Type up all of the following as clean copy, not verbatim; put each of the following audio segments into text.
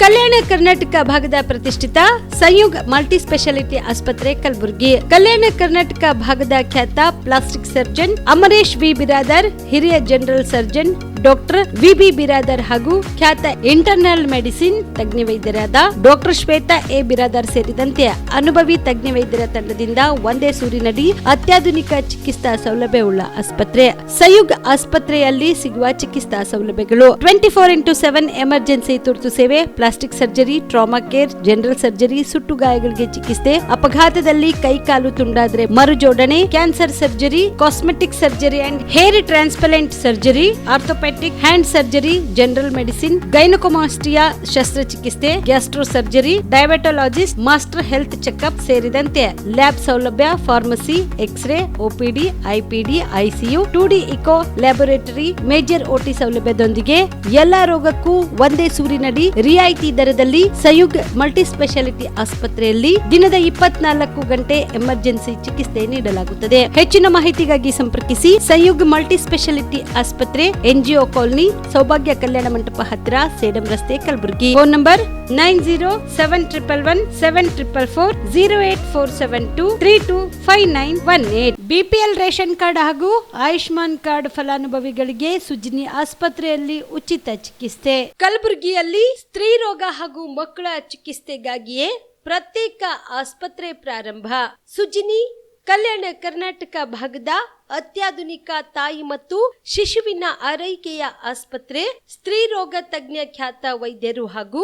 ಕಲ್ಯಾಣ ಕರ್ನಾಟಕ ಭಾಗದ ಪ್ರತಿಷ್ಠಿತ ಸಂಯುಗ್ multi speciality ಆಸ್ಪತ್ರೆ ಕಲಬುರಗಿ. ಕಲ್ಯಾಣ ಕರ್ನಾಟಕ ಭಾಗದ ಖ್ಯಾತ plastic surgeon Amaresh V Biradar, ಹಿರಿಯ general surgeon doctor V Biradar ಹಾಗೂ ಖ್ಯಾತ ಇಂಟರ್ನಲ್ ಮೆಡಿಸಿನ್ ತಜ್ಞ ವೈದ್ಯರಾದ ಡಾಕ್ಟರ್ ಶ್ವೇತಾ ಎ ಬಿರಾದರ್ ಸೇರಿದಂತೆ ಅನುಭವಿ ತಜ್ಞ ವೈದ್ಯರ ತಂಡದಿಂದ ಒಂದೇ ಸೂರಿನಡಿ ಅತ್ಯಾಧುನಿಕ ಚಿಕಿತ್ಸಾ ಸೌಲಭ್ಯವುಳ್ಳ ಆಸ್ಪತ್ರೆ. ಸಂಯುಗ್ ಆಸ್ಪತ್ರೆಯಲ್ಲಿ ಸಿಗುವ ಚಿಕಿತ್ಸಾ ಸೌಲಭ್ಯಗಳು: 24x7 ಎಮರ್ಜೆನ್ಸಿ ತುರ್ತು ಸೇವೆ, plastic surgery, trauma care, general surgery, ಸುಟ್ಟು ಗಾಯಗಳಿಗೆ ಚಿಕಿತ್ಸೆ, ಅಪಘಾತದಲ್ಲಿ ಕೈ ಕಾಲು ತುಂಡಾದ್ರೆ ಮರುಜೋಡಣೆ, cancer surgery, cosmetic surgery and hair transplant surgery, orthopedic hand surgery, general medicine, gynecomastia ಶಸ್ತ್ರಚಿಕಿತ್ಸೆ, gastro surgery, diabetologist, master health checkup ಸೇರಿದಂತೆ ಲ್ಯಾಬ್ ಸೌಲಭ್ಯ, pharmacy, x-ray, OPD, IPD, ICU, 2D echo laboratory, major OT ಸೌಲಭ್ಯದೊಂದಿಗೆ ಎಲ್ಲಾ ರೋಗಕ್ಕೂ ಒಂದೇ ಸೂರಿನಡಿ ರಿಯಾಯಿತಿ ದರದಲ್ಲಿ ಸಂಯುಗ್ multi speciality ಆಸ್ಪತ್ರೆಯಲ್ಲಿ ದಿನದ 24 ಗಂಟೆ ಎಮರ್ಜೆನ್ಸಿ ಚಿಕಿತ್ಸೆ ನೀಡಲಾಗುತ್ತದೆ. ಹೆಚ್ಚಿನ ಮಾಹಿತಿಗಾಗಿ ಸಂಪರ್ಕಿಸಿ ಸಂಯುಗ್ ಮಲ್ಟಿ ಸ್ಪೆಷಾಲಿಟಿ ಆಸ್ಪತ್ರೆ, NGO ಕಾಲೋನಿ, ಸೌಭಾಗ್ಯ ಕಲ್ಯಾಣ ಮಂಟಪ ಹತ್ತಿರ, ಸೇಡಂ ರಸ್ತೆ, Kalaburagi. Phone number 9071117444, 08472325918. BPL ration card ಹಾಗೂ ಆಯುಷ್ಮಾನ್ ಕಾರ್ಡ್ ಫಲಾನುಭವಿಗಳಿಗೆ ಸುಜಿನಿ ಆಸ್ಪತ್ರೆಯಲ್ಲಿ ಉಚಿತ ಚಿಕಿತ್ಸೆ. ಕಲಬುರಗಿಯಲ್ಲಿ ಸ್ತ್ರೀ ರೋಗ ಹಾಗೂ ಮಕ್ಕಳ ಚಿಕಿತ್ಸೆಗಾಗಿಯೇ ಪ್ರತ್ಯೇಕ ಆಸ್ಪತ್ರೆ ಪ್ರಾರಂಭ. ಸುಜಿನಿ ಕಲ್ಯಾಣ ಕರ್ನಾಟಕ ಭಾಗದ ಅತ್ಯಾಧುನಿಕ ತಾಯಿ ಮತ್ತು ಶಿಶುವಿನ ಆರೈಕೆಯ ಆಸ್ಪತ್ರೆ. ಸ್ತ್ರೀ ರೋಗ ತಜ್ಞ ಖ್ಯಾತ ವೈದ್ಯರು ಹಾಗೂ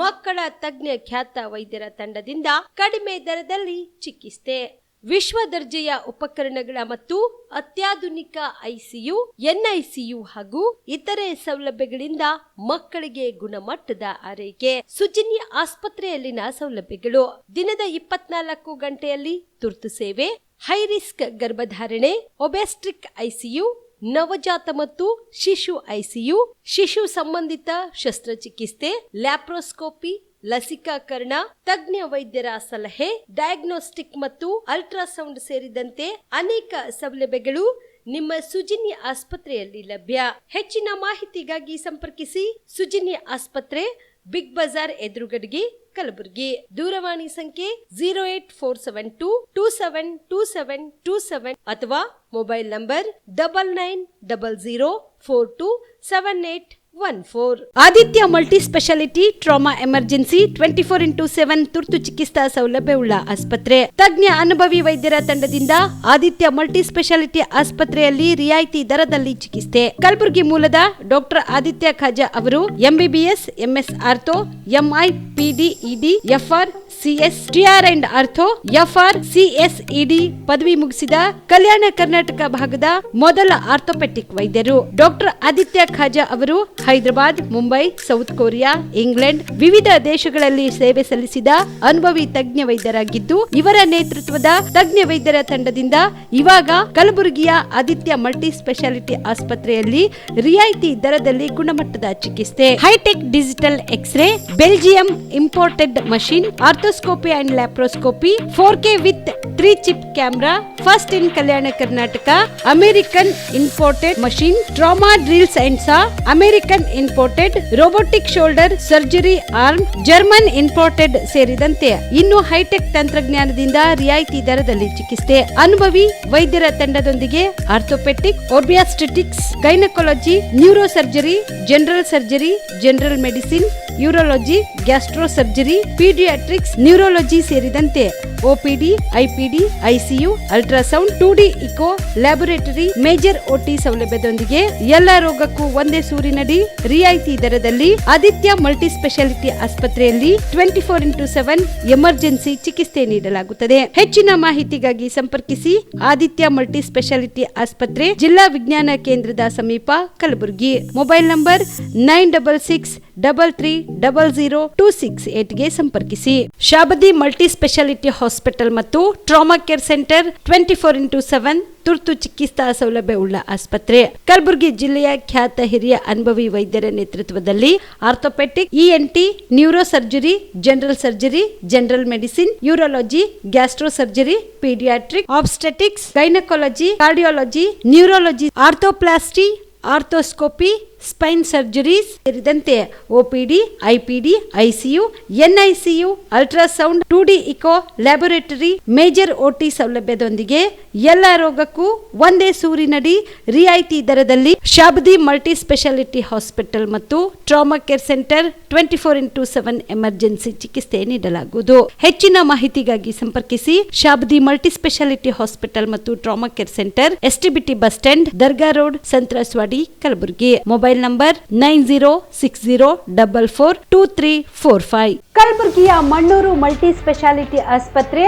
ಮಕ್ಕಳ ತಜ್ಞ ಖ್ಯಾತ ವೈದ್ಯರ ತಂಡದಿಂದ ಕಡಿಮೆ ದರದಲ್ಲಿ ಚಿಕಿತ್ಸೆ, ವಿಶ್ವ ದರ್ಜೆಯ ಉಪಕರಣಗಳ ಮತ್ತು ಅತ್ಯಾಧುನಿಕ ICU, NICU ಹಾಗೂ ಇತರೆ ಸೌಲಭ್ಯಗಳಿಂದ ಮಕ್ಕಳಿಗೆ ಗುಣಮಟ್ಟದ ಆರೈಕೆ. ಸುಜಿನಿ ಆಸ್ಪತ್ರೆಯಲ್ಲಿನ ಸೌಲಭ್ಯಗಳು: ದಿನದ 24 ಗಂಟೆಯಲ್ಲಿ ತುರ್ತು ಸೇವೆ, ಹೈ ರಿಸ್ಕ್ ಗರ್ಭಧಾರಣೆ, ಒಬೆಸ್ಟ್ರಿಕ್ ICU, ನವಜಾತ ಮತ್ತು ಶಿಶು ICU, ಶಿಶು ಸಂಬಂಧಿತ ಶಸ್ತ್ರಚಿಕಿತ್ಸೆ, ಲ್ಯಾಪ್ರೋಸ್ಕೋಪಿ, ಲಸಿಕಾಕರಣ, ತಜ್ಞ ವೈದ್ಯರ ಸಲಹೆ, ಡಯಾಗ್ನೋಸ್ಟಿಕ್ ಮತ್ತು ಅಲ್ಟ್ರಾಸೌಂಡ್ ಸೇರಿದಂತೆ ಅನೇಕ ಸೌಲಭ್ಯಗಳು ನಿಮ್ಮ ಸುಜಿನಿ ಆಸ್ಪತ್ರೆಯಲ್ಲಿ ಲಭ್ಯ. ಹೆಚ್ಚಿನ ಮಾಹಿತಿಗಾಗಿ ಸಂಪರ್ಕಿಸಿ ಸುಜಿನಿ ಆಸ್ಪತ್ರೆ, ಬಿಗ್ ಬಜಾರ್ ಎದುರುಗಡೆಗೆ, ಕಲಬುರಗಿ. ದೂರವಾಣಿ ಸಂಖ್ಯೆ 08472272727 ಅಥವಾ mobile number 9900427814. Aditya multi speciality trauma emergency 24x7 ತುರ್ತು ಚಿಕಿತ್ಸಾ ಸೌಲಭ್ಯವುಳ್ಳ ಆಸ್ಪತ್ರೆ. ತಜ್ಞ ಅನುಭವಿ ವೈದ್ಯರ ತಂಡದಿಂದ ಆದಿತ್ಯ ಮಲ್ಟಿ ಸ್ಪೆಷಾಲಿಟಿ ಆಸ್ಪತ್ರೆಯಲ್ಲಿ ರಿಯಾಯಿತಿ ದರದಲ್ಲಿ ಚಿಕಿತ್ಸೆ. ಕಲಬುರಗಿ ಮೂಲದ ಡಾಕ್ಟರ್ ಆದಿತ್ಯ ಖಾಜಾ ಅವರು MBBS, MS ortho, MI, PD, ED, FR, CS, TR and ortho, FR, CSED ಪದವಿ ಮುಗಿಸಿದ ಕಲ್ಯಾಣ ಕರ್ನಾಟಕ ಭಾಗದ ಮೊದಲ ಆರ್ಥೋಪೆಟಿಕ್ ವೈದ್ಯರು. ಡಾಕ್ಟರ್ ಆದಿತ್ಯ ಖಾಜಾ ಅವರು Hyderabad, Mumbai, south Korea, England ವಿವಿಧ ದೇಶಗಳಲ್ಲಿ ಸೇವೆ ಸಲ್ಲಿಸಿದ ಅನುಭವಿ ತಜ್ಞ ವೈದ್ಯರಾಗಿದ್ದು, ಇವರ ನೇತೃತ್ವದ ತಜ್ಞ ವೈದ್ಯರ ತಂಡದಿಂದ ಇವಾಗ ಕಲಬುರಗಿಯ ಆದಿತ್ಯ ಮಲ್ಟಿ ಸ್ಪೆಷಾಲಿಟಿ ಆಸ್ಪತ್ರೆಯಲ್ಲಿ ರಿಯಾಯಿತಿ ದರದಲ್ಲಿ ಗುಣಮಟ್ಟದ ಚಿಕಿತ್ಸೆ, hi-tech digital x-ray, Belgium imported machine, arthroscopy and laparoscopy, 4K with 3 chip camera, first in Kalyana Karnataka, American imported machine, trauma drills and saw, American imported robotic shoulder surgery arm, German imported ಸೇರಿದಂತೆ ಇನ್ನು high tech ತಂತ್ರಜ್ಞಾನದಿಂದ ರಿಯಾಯಿತಿ ದರದಲ್ಲಿ ಚಿಕಿತ್ಸೆ. ಅನುಭವಿ ವೈದ್ಯರ ತಂಡದೊಂದಿಗೆ orthopedic, obstetrics, gynecology, neuro surgery, general surgery, general medicine, urology, gastro surgery, pediatrics, neurology ಸೇರಿದಂತೆ OPD, IPD, ICU, ultrasound, 2D echo laboratory, major OT ಸೌಲಭ್ಯದೊಂದಿಗೆ ಎಲ್ಲ ರೋಗಕ್ಕೂ ಒಂದೇ ಸೂರಿನಡಿ ರಿಯಾಯಿತಿ ದರದಲ್ಲಿ ಆದಿತ್ಯ ಮಲ್ಟಿ ಸ್ಪೆಷಾಲಿಟಿ ಆಸ್ಪತ್ರೆಯಲ್ಲಿ 24x7 ಎಮರ್ಜೆನ್ಸಿ ಚಿಕಿತ್ಸೆ ನೀಡಲಾಗುತ್ತದೆ. ಹೆಚ್ಚಿನ ಮಾಹಿತಿಗಾಗಿ ಸಂಪರ್ಕಿಸಿ ಆದಿತ್ಯ ಮಲ್ಟಿ ಸ್ಪೆಷಾಲಿಟಿ ಆಸ್ಪತ್ರೆ, ಜಿಲ್ಲಾ ವಿಜ್ಞಾನ ಕೇಂದ್ರದ ಸಮೀಪ, ಕಲಬುರಗಿ. ಮೊಬೈಲ್ ನಂಬರ್ 9633300268ಗೆ ಸಂಪರ್ಕಿಸಿ. ಶಾಬದಿ ಮಲ್ಟಿ ಸ್ಪೆಷಾಲಿಟಿ ಹಾಸ್ಪಿಟಲ್ ಮತ್ತು ಟ್ರಾಮಾ ಕೇರ್ ಸೆಂಟರ್ 24x7 ತುರ್ತು ಚಿಕಿತ್ಸಾ ಸೌಲಭ್ಯವುಳ್ಳ ಆಸ್ಪತ್ರೆ. ಕಲಬುರಗಿ ಜಿಲ್ಲೆಯ ಖ್ಯಾತ ಹಿರಿಯ ಅನುಭವಿ ವೈದ್ಯರ ನೇತೃತ್ವದಲ್ಲಿ orthopedic, ENT, neuro surgery, general surgery, general medicine, urology, gastro surgery, pediatric, obstetrics, gynecology, cardiology, neurology, arthroplasty, arthroscopy, spine surgeries ಸೇರಿದಂತೆ OPD, IPD, ICU, NICU, ultrasound, 2D echo, laboratory, major OT ಸೌಲಭ್ಯದೊಂದಿಗೆ ಎಲ್ಲ ರೋಗಕ್ಕೂ ಒಂದೇ ಸೂರಿನಡಿ ರಿಯಾಯಿತಿ ದರದಲ್ಲಿ ಶಾಬದಿ ಮಲ್ಟಿ ಸ್ಪೆಷಾಲಿಟಿ ಹಾಸ್ಪಿಟಲ್ ಮತ್ತು trauma care center 24x7 emergency ಚಿಕಿತ್ಸೆ ನೀಡಲಾಗುವುದು. ಹೆಚ್ಚಿನ ಮಾಹಿತಿಗಾಗಿ ಸಂಪರ್ಕಿಸಿ ಶಾಬದಿ ಮಲ್ಟಿ ಸ್ಪೆಷಾಲಿಟಿ ಹಾಸ್ಪಿಟಲ್ ಮತ್ತು trauma care center, STBT bus stand, Dargah road, ಸಂತ್ರಸ್ವಾಡಿ, Kalaburagi. Mobile number 9060442345. ಕಲಬುರಗಿಯ ಮಣ್ಣೂರು ಮಲ್ಟಿ ಸ್ಪೆಷಾಲಿಟಿ ಆಸ್ಪತ್ರೆ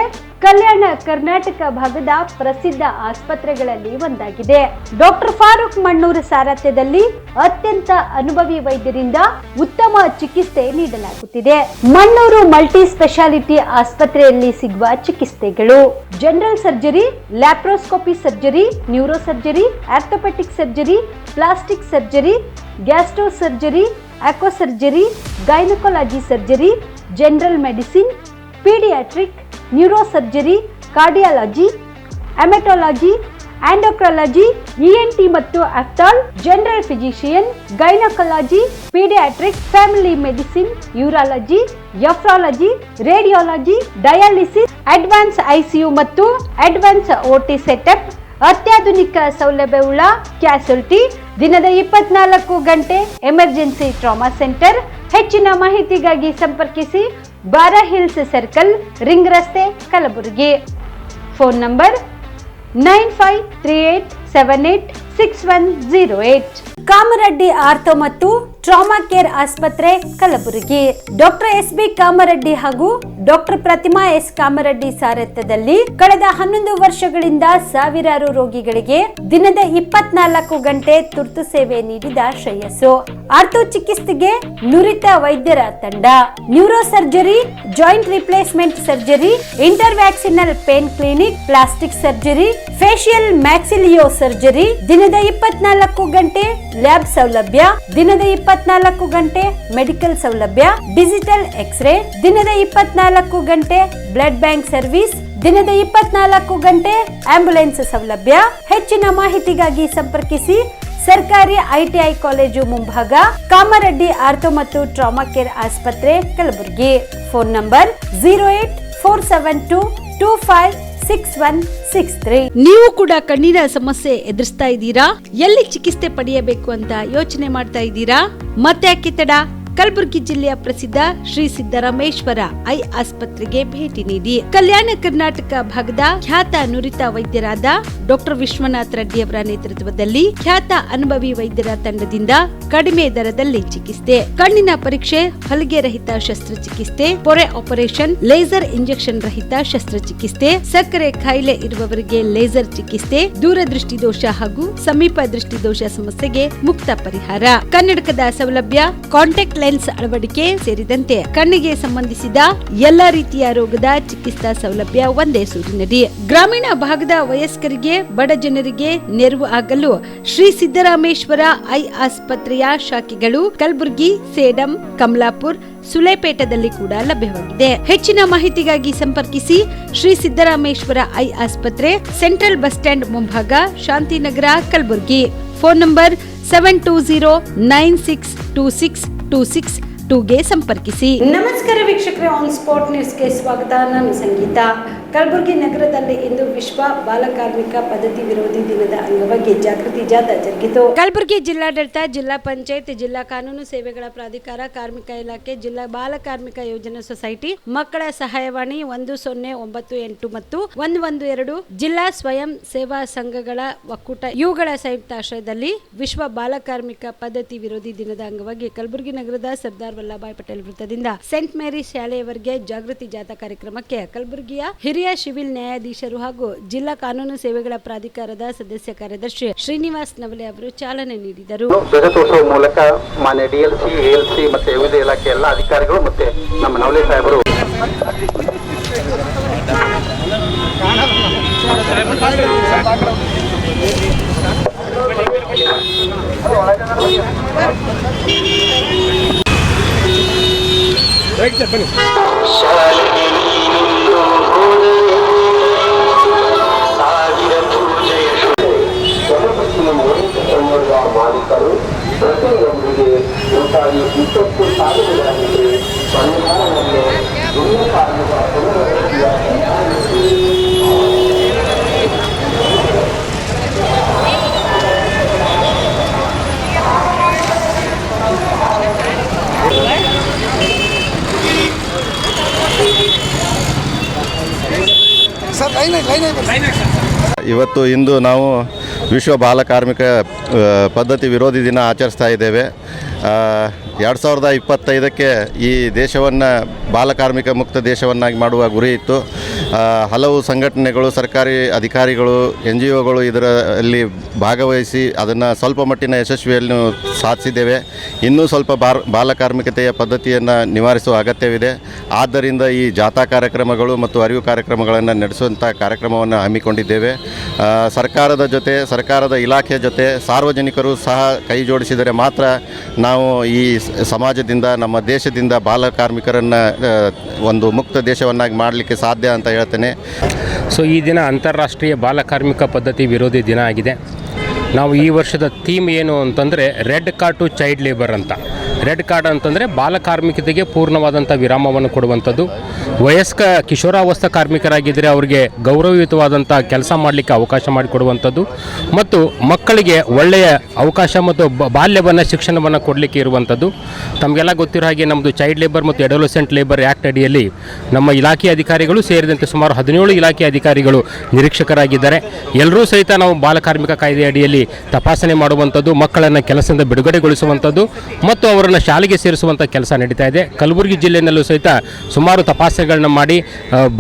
ಕಲ್ಯಾಣ ಕರ್ನಾಟಕ ಭಾಗದ ಪ್ರಸಿದ್ಧ ಆಸ್ಪತ್ರೆಗಳಲ್ಲಿ ಒಂದಾಗಿದೆ. ಡಾಕ್ಟರ್ ಫಾರೂಕ್ ಮಣ್ಣೂರು ಸಾರಥ್ಯದಲ್ಲಿ ಅತ್ಯಂತ ಅನುಭವಿ ವೈದ್ಯರಿಂದ ಉತ್ತಮ ಚಿಕಿತ್ಸೆ ನೀಡಲಾಗುತ್ತಿದೆ. ಮಣ್ಣೂರು ಮಲ್ಟಿ ಸ್ಪೆಷಾಲಿಟಿ ಆಸ್ಪತ್ರೆಯಲ್ಲಿ ಸಿಗುವ ಚಿಕಿತ್ಸೆಗಳು: general surgery, laparoscopy surgery, neuro surgery, orthopedic surgery, plastic surgery, gastro surgery, aqua surgery, gynecology surgery, general medicine, pediatric, neuro surgery, cardiology, hematology, endocrinology, ENT ಮತ್ತು ophthal, general physician, gynecology, pediatric, family medicine, urology, nephrology, radiology, dialysis, advance ICU ಮತ್ತು advance OT setup, ಅತ್ಯಾಧುನಿಕ ಸೌಲಭ್ಯವುಳ್ಳ ಕ್ಯಾಸುಲಿಟಿ, ದಿನದ 24 ಗಂಟೆ emergency trauma centre. ಹೆಚ್ಚಿನ ಮಾಹಿತಿಗಾಗಿ ಸಂಪರ್ಕಿಸಿ ಬಾರಾ hills circle, ring ರಸ್ತೆ, Kalaburagi. Phone number 9538786108. Kamareddy ortho ಮತ್ತು ಟ್ರಾಮಾ ಕೇರ್ ಆಸ್ಪತ್ರೆ, ಕಲಬುರಗಿ. ಡಾಕ್ಟರ್ SB ಕಾಮರೆಡ್ಡಿ ಹಾಗೂ ಡಾಕ್ಟರ್ ಪ್ರತಿಮಾ S ಕಾಮರೆಡ್ಡಿ ಸಾರಥ್ಯದಲ್ಲಿ ಕಳೆದ 11 ವರ್ಷಗಳಿಂದ ಸಾವಿರಾರು ರೋಗಿಗಳಿಗೆ ದಿನದ 24 ಗಂಟೆ ತುರ್ತು ಸೇವೆ ನೀಡಿದ ಶ್ರೇಯಸ್ಸು. ಆರ್ಥೋ ಚಿಕಿತ್ಸೆಗೆ ನುರಿತ ವೈದ್ಯರ ತಂಡ, neuro surgery, joint replacement surgery, interventional pain clinic, plastic surgery, facial maxillo surgery, ದಿನದ 24 ಗಂಟೆ ಲ್ಯಾಬ್ ಸೌಲಭ್ಯ, ದಿನದ 24 ಗಂಟೆ ಮೆಡಿಕಲ್ ಸೌಲಭ್ಯ, ಡಿಜಿಟಲ್ ಎಕ್ಸ್ರೇ, ದಿನದ 24 ಗಂಟೆ ಬ್ಲಡ್ ಬ್ಯಾಂಕ್ ಸರ್ವಿಸ್, ದಿನದ 24 ಗಂಟೆ ಆಂಬ್ಯುಲೆನ್ಸ್ ಸೌಲಭ್ಯ. ಹೆಚ್ಚಿನ ಮಾಹಿತಿಗಾಗಿ ಸಂಪರ್ಕಿಸಿ ಸರ್ಕಾರಿ ITI ಕಾಲೇಜು ಮುಂಭಾಗ, ಕಾಮರೆಡ್ಡಿ ಆರ್ಥೋ ಮತ್ತು ಟ್ರಾಮಾ ಕೇರ್ ಆಸ್ಪತ್ರೆ, ಕಲಬುರಗಿ. Phone number 08472256163. ನೀವು ಕೂಡ ಕಣ್ಣಿನ ಸಮಸ್ಯೆ ಎದುರಿಸ್ತಾ ಇದ್ದೀರಾ? ಎಲ್ಲಿ ಚಿಕಿತ್ಸೆ ಪಡೆಯಬೇಕು ಅಂತ ಯೋಚನೆ ಮಾಡ್ತಾ ಇದ್ದೀರಾ? ಮತ್ತೆ ಯಾಕೆ ತಡ? ಕಲಬುರಗಿ ಜಿಲ್ಲೆಯ ಪ್ರಸಿದ್ಧ ಶ್ರೀ ಸಿದ್ದರಾಮೇಶ್ವರ ಐ ಆಸ್ಪತ್ರೆಗೆ ಭೇಟಿ ನೀಡಿ ಕಲ್ಯಾಣ ಕರ್ನಾಟಕ ಭಾಗದ ಖ್ಯಾತ ನುರಿತ ವೈದ್ಯರಾದ ಡಾಕ್ಟರ್ ವಿಶ್ವನಾಥ್ ರೆಡ್ಡಿ ಅವರ ನೇತೃತ್ವದಲ್ಲಿ ಖ್ಯಾತ ಅನುಭವಿ ವೈದ್ಯರ ತಂಡದಿಂದ ಕಡಿಮೆ ದರದಲ್ಲಿ ಚಿಕಿತ್ಸೆ, ಕಣ್ಣಿನ ಪರೀಕ್ಷೆ, ಹೊಲಿಗೆ ರಹಿತ ಶಸ್ತ್ರಚಿಕಿತ್ಸೆ, ಪೊರೆ ಆಪರೇಷನ್, ಲೇಸರ್ ಇಂಜೆಕ್ಷನ್ ರಹಿತ ಶಸ್ತ್ರಚಿಕಿತ್ಸೆ, ಸಕ್ಕರೆ ಕಾಯಿಲೆ ಇರುವವರಿಗೆ ಲೇಸರ್ ಚಿಕಿತ್ಸೆ, ದೂರದೃಷ್ಟಿ ದೋಷ ಹಾಗೂ ಸಮೀಪ ದೃಷ್ಟಿ ದೋಷ ಸಮಸ್ಯೆಗೆ ಮುಕ್ತ ಪರಿಹಾರ, ಕನ್ನಡಕದ ಸೌಲಭ್ಯ, ಕಾಂಟ್ಯಾಕ್ಟ್ ಲೆನ್ಸ್ ಅಳವಡಿಕೆ ಸೇರಿದಂತೆ ಕಣ್ಣಿಗೆ ಸಂಬಂಧಿಸಿದ ಎಲ್ಲಾ ರೀತಿಯ ರೋಗದ ಚಿಕಿತ್ಸಾ ಸೌಲಭ್ಯ ಒಂದೇ ಸೂರಿನಡಿ. ಗ್ರಾಮೀಣ ಭಾಗದ ವಯಸ್ಕರಿಗೆ, ಬಡ ಜನರಿಗೆ ನೆರವು ಆಗಲು ಶ್ರೀ ಸಿದ್ದರಾಮೇಶ್ವರ ಐ ಆಸ್ಪತ್ರೆಯ ಶಾಖೆಗಳು ಕಲಬುರಗಿ, ಸೇಡಂ, ಕಮಲಾಪುರ್, ಸುಲೇಪೇಟದಲ್ಲಿ ಕೂಡ ಲಭ್ಯವಾಗಿದೆ. ಹೆಚ್ಚಿನ ಮಾಹಿತಿಗಾಗಿ ಸಂಪರ್ಕಿಸಿ ಶ್ರೀ ಸಿದ್ದರಾಮೇಶ್ವರ ಐ ಆಸ್ಪತ್ರೆ, ಸೆಂಟ್ರಲ್ ಬಸ್ ಸ್ಟ್ಯಾಂಡ್ ಮುಂಭಾಗ, ಶಾಂತಿನಗರ, ಕಲಬುರಗಿ. ಫೋನ್ ನಂಬರ್ 7209626262ಗೆ ಸಂಪರ್ಕಿಸಿ. ನಮಸ್ಕಾರ ವೀಕ್ಷಕರೇ, ಆನ್ ಸ್ಪಾಟ್ ನ್ಯೂಸ್ಗೆ ಸ್ವಾಗತ. ನಾನು ಸಂಗೀತ. ಕಲಬುರಗಿ ನಗರದಲ್ಲಿ ಇಂದು ವಿಶ್ವ ಬಾಲಕಾರ್ಮಿಕ ಪದ್ಧತಿ ವಿರೋಧಿ ದಿನದ ಅಂಗವಾಗಿ ಜಾಗೃತಿ ಜಾಥಾ ಜರುಗಿತು. ಕಲಬುರಗಿ ಜಿಲ್ಲಾಡಳಿತ, ಜಿಲ್ಲಾ ಪಂಚಾಯತ್, ಜಿಲ್ಲಾ ಕಾನೂನು ಸೇವೆಗಳ ಪ್ರಾಧಿಕಾರ, ಕಾರ್ಮಿಕ ಇಲಾಖೆ, ಜಿಲ್ಲಾ ಬಾಲ ಕಾರ್ಮಿಕ ಯೋಜನಾ ಸೊಸೈಟಿ, ಮಕ್ಕಳ ಸಹಾಯವಾಣಿ 1098 ಮತ್ತು 112 ಜಿಲ್ಲಾ ಸ್ವಯಂ ಸೇವಾ ಸಂಘಗಳ ಒಕ್ಕೂಟ ಇವುಗಳ ಸಂಯುಕ್ತಾಶ್ರಯದಲ್ಲಿ ವಿಶ್ವ ಬಾಲಕಾರ್ಮಿಕ ಪದ್ಧತಿ ವಿರೋಧಿ ದಿನದ ಅಂಗವಾಗಿ ಕಲಬುರಗಿ ನಗರದ ಸರ್ದಾರ್ ವಲ್ಲಭಾಯ್ ಪಟೇಲ್ ವೃತ್ತದಿಂದ ಸೇಂಟ್ ಮೇರಿ ಶಾಲೆಯವರೆಗೆ ಜಾಗೃತಿ ಜಾಥಾ ಕಾರ್ಯಕ್ರಮಕ್ಕೆ ಕಲಬುರಗಿಯ ಹಿರಿಯ ಸಿವಿಲ್ ನ್ಯಾಯಾಧೀಶರು ಹಾಗೂ ಜಿಲ್ಲಾ ಕಾನೂನು ಸೇವೆಗಳ ಪ್ರಾಧಿಕಾರದ ಸದಸ್ಯ ಕಾರ್ಯದರ್ಶಿ ಶ್ರೀನಿವಾಸ್ ನವಲೆ ಅವರು ಚಾಲನೆ ನೀಡಿದರು. ತೋರಿಸುವ ಮೂಲಕ ಮಾನ್ಯ DLC, ALC ಮತ್ತೆ ವಿವಿಧ ಇಲಾಖೆ ಎಲ್ಲ ಅಧಿಕಾರಿಗಳು ಮತ್ತೆ ನಮ್ಮ ನವಲೆ ಸಾಹೇಬರು ಮಾಲೀಕರು ಪ್ರತಿಯೊಬ್ಬರಿಗೆ ರೂಪಾಯಿ 20,000 ಪರಿಹಾರವನ್ನು ಋಣಕಾರ್ಮಿಕ ಪುನರ್ವಸತಿಯ ಇಂದು ನಾವು ವಿಶ್ವ ಬಾಲಕಾರ್ಮಿಕ ಪದ್ಧತಿ ವಿರೋಧಿ ದಿನ ಆಚರಿಸ್ತಾ ಇದ್ದೇವೆ. 2025ಕ್ಕೆ ಈ ದೇಶವನ್ನು ಬಾಲಕಾರ್ಮಿಕ ಮುಕ್ತ ದೇಶವನ್ನಾಗಿ ಮಾಡುವ ಗುರಿ ಇತ್ತು. ಹಲವು ಸಂಘಟನೆಗಳು, ಸರ್ಕಾರಿ ಅಧಿಕಾರಿಗಳು, NGOಗಳು ಇದರಲ್ಲಿ ಭಾಗವಹಿಸಿ ಅದನ್ನು ಸ್ವಲ್ಪ ಮಟ್ಟಿನ ಯಶಸ್ವಿಯನ್ನು ಸಾಧಿಸಿದ್ದೇವೆ. ಇನ್ನೂ ಸ್ವಲ್ಪ ಬಾಲಕಾರ್ಮಿಕತೆಯ ಪದ್ಧತಿಯನ್ನು ನಿವಾರಿಸುವ ಅಗತ್ಯವಿದೆ. ಆದ್ದರಿಂದ ಈ ಜಾಥಾ ಕಾರ್ಯಕ್ರಮಗಳು ಮತ್ತು ಅರಿವು ಕಾರ್ಯಕ್ರಮಗಳನ್ನು ನಡೆಸುವಂಥ ಕಾರ್ಯಕ್ರಮವನ್ನು ಹಮ್ಮಿಕೊಂಡಿದ್ದೇವೆ. ಸರ್ಕಾರದ ಜೊತೆ, ಸರ್ಕಾರದ ಇಲಾಖೆಯ ಜೊತೆ ಸಾರ್ವಜನಿಕರು ಸಹ ಕೈ ಜೋಡಿಸಿದರೆ ಮಾತ್ರ ನಾವು ಈ ಸಮಾಜದಿಂದ, ನಮ್ಮ ದೇಶದಿಂದ ಬಾಲಕಾರ್ಮಿಕರನ್ನು ಒಂದು ಮುಕ್ತ ದೇಶವನ್ನಾಗಿ ಮಾಡಲಿಕ್ಕೆ ಸಾಧ್ಯ ಅಂತ ಹೇಳ್ತೇನೆ. ಈ ದಿನ ಅಂತಾರಾಷ್ಟ್ರೀಯ ಬಾಲಕಾರ್ಮಿಕ ಪದ್ಧತಿ ವಿರೋಧಿ ದಿನ ಆಗಿದೆ. ನಾವು ಈ ವರ್ಷದ ಥೀಮ್ ಏನು ಅಂತಂದರೆ red card to child labour ಅಂತ. ರೆಡ್ ಕಾರ್ಡ್ ಅಂತಂದರೆ ಬಾಲಕಾರ್ಮಿಕತೆಗೆ ಪೂರ್ಣವಾದಂಥ ವಿರಾಮವನ್ನು ಕೊಡುವಂಥದ್ದು. ವಯಸ್ಕ ಕಿಶೋರಾವಸ್ಥಾ ಕಾರ್ಮಿಕರಾಗಿದ್ದರೆ ಅವರಿಗೆ ಗೌರವಯುತವಾದಂಥ ಕೆಲಸ ಮಾಡಲಿಕ್ಕೆ ಅವಕಾಶ ಮಾಡಿಕೊಡುವಂಥದ್ದು ಮತ್ತು ಮಕ್ಕಳಿಗೆ ಒಳ್ಳೆಯ ಅವಕಾಶ ಮತ್ತು ಬಾಲ್ಯವನ್ನು, ಶಿಕ್ಷಣವನ್ನು ಕೊಡಲಿಕ್ಕೆ ಇರುವಂಥದ್ದು. ತಮಗೆಲ್ಲ ಗೊತ್ತಿರೋ ಹಾಗೆ ನಮ್ಮದು ಚೈಲ್ಡ್ ಲೇಬರ್ ಮತ್ತು ಅಡೋಲೆಸೆಂಟ್ ಲೇಬರ್ ಆ್ಯಕ್ಟ್ ಅಡಿಯಲ್ಲಿ ನಮ್ಮ ಇಲಾಖೆ ಅಧಿಕಾರಿಗಳು ಸೇರಿದಂತೆ ಸುಮಾರು 17 ಇಲಾಖೆ ಅಧಿಕಾರಿಗಳು ನಿರೀಕ್ಷಕರಾಗಿದ್ದಾರೆ. ಎಲ್ಲರೂ ಸಹಿತ ನಾವು ಬಾಲಕಾರ್ಮಿಕ ಕಾಯ್ದೆ ಅಡಿಯಲ್ಲಿ ತಪಾಸಣೆ ಮಾಡುವಂಥದ್ದು, ಮಕ್ಕಳನ್ನು ಕೆಲಸದಿಂದ ಬಿಡುಗಡೆಗೊಳಿಸುವಂಥದ್ದು ಮತ್ತು ಅವರನ್ನು ಶಾಲೆಗೆ ಸೇರಿಸುವಂಥ ಕೆಲಸ ನಡೀತಾ ಇದೆ. ಕಲಬುರಗಿ ಜಿಲ್ಲೆಯಲ್ಲೂ ಸಹಿತ ಸುಮಾರು ತಪಾಸಣೆಗಳನ್ನ ಮಾಡಿ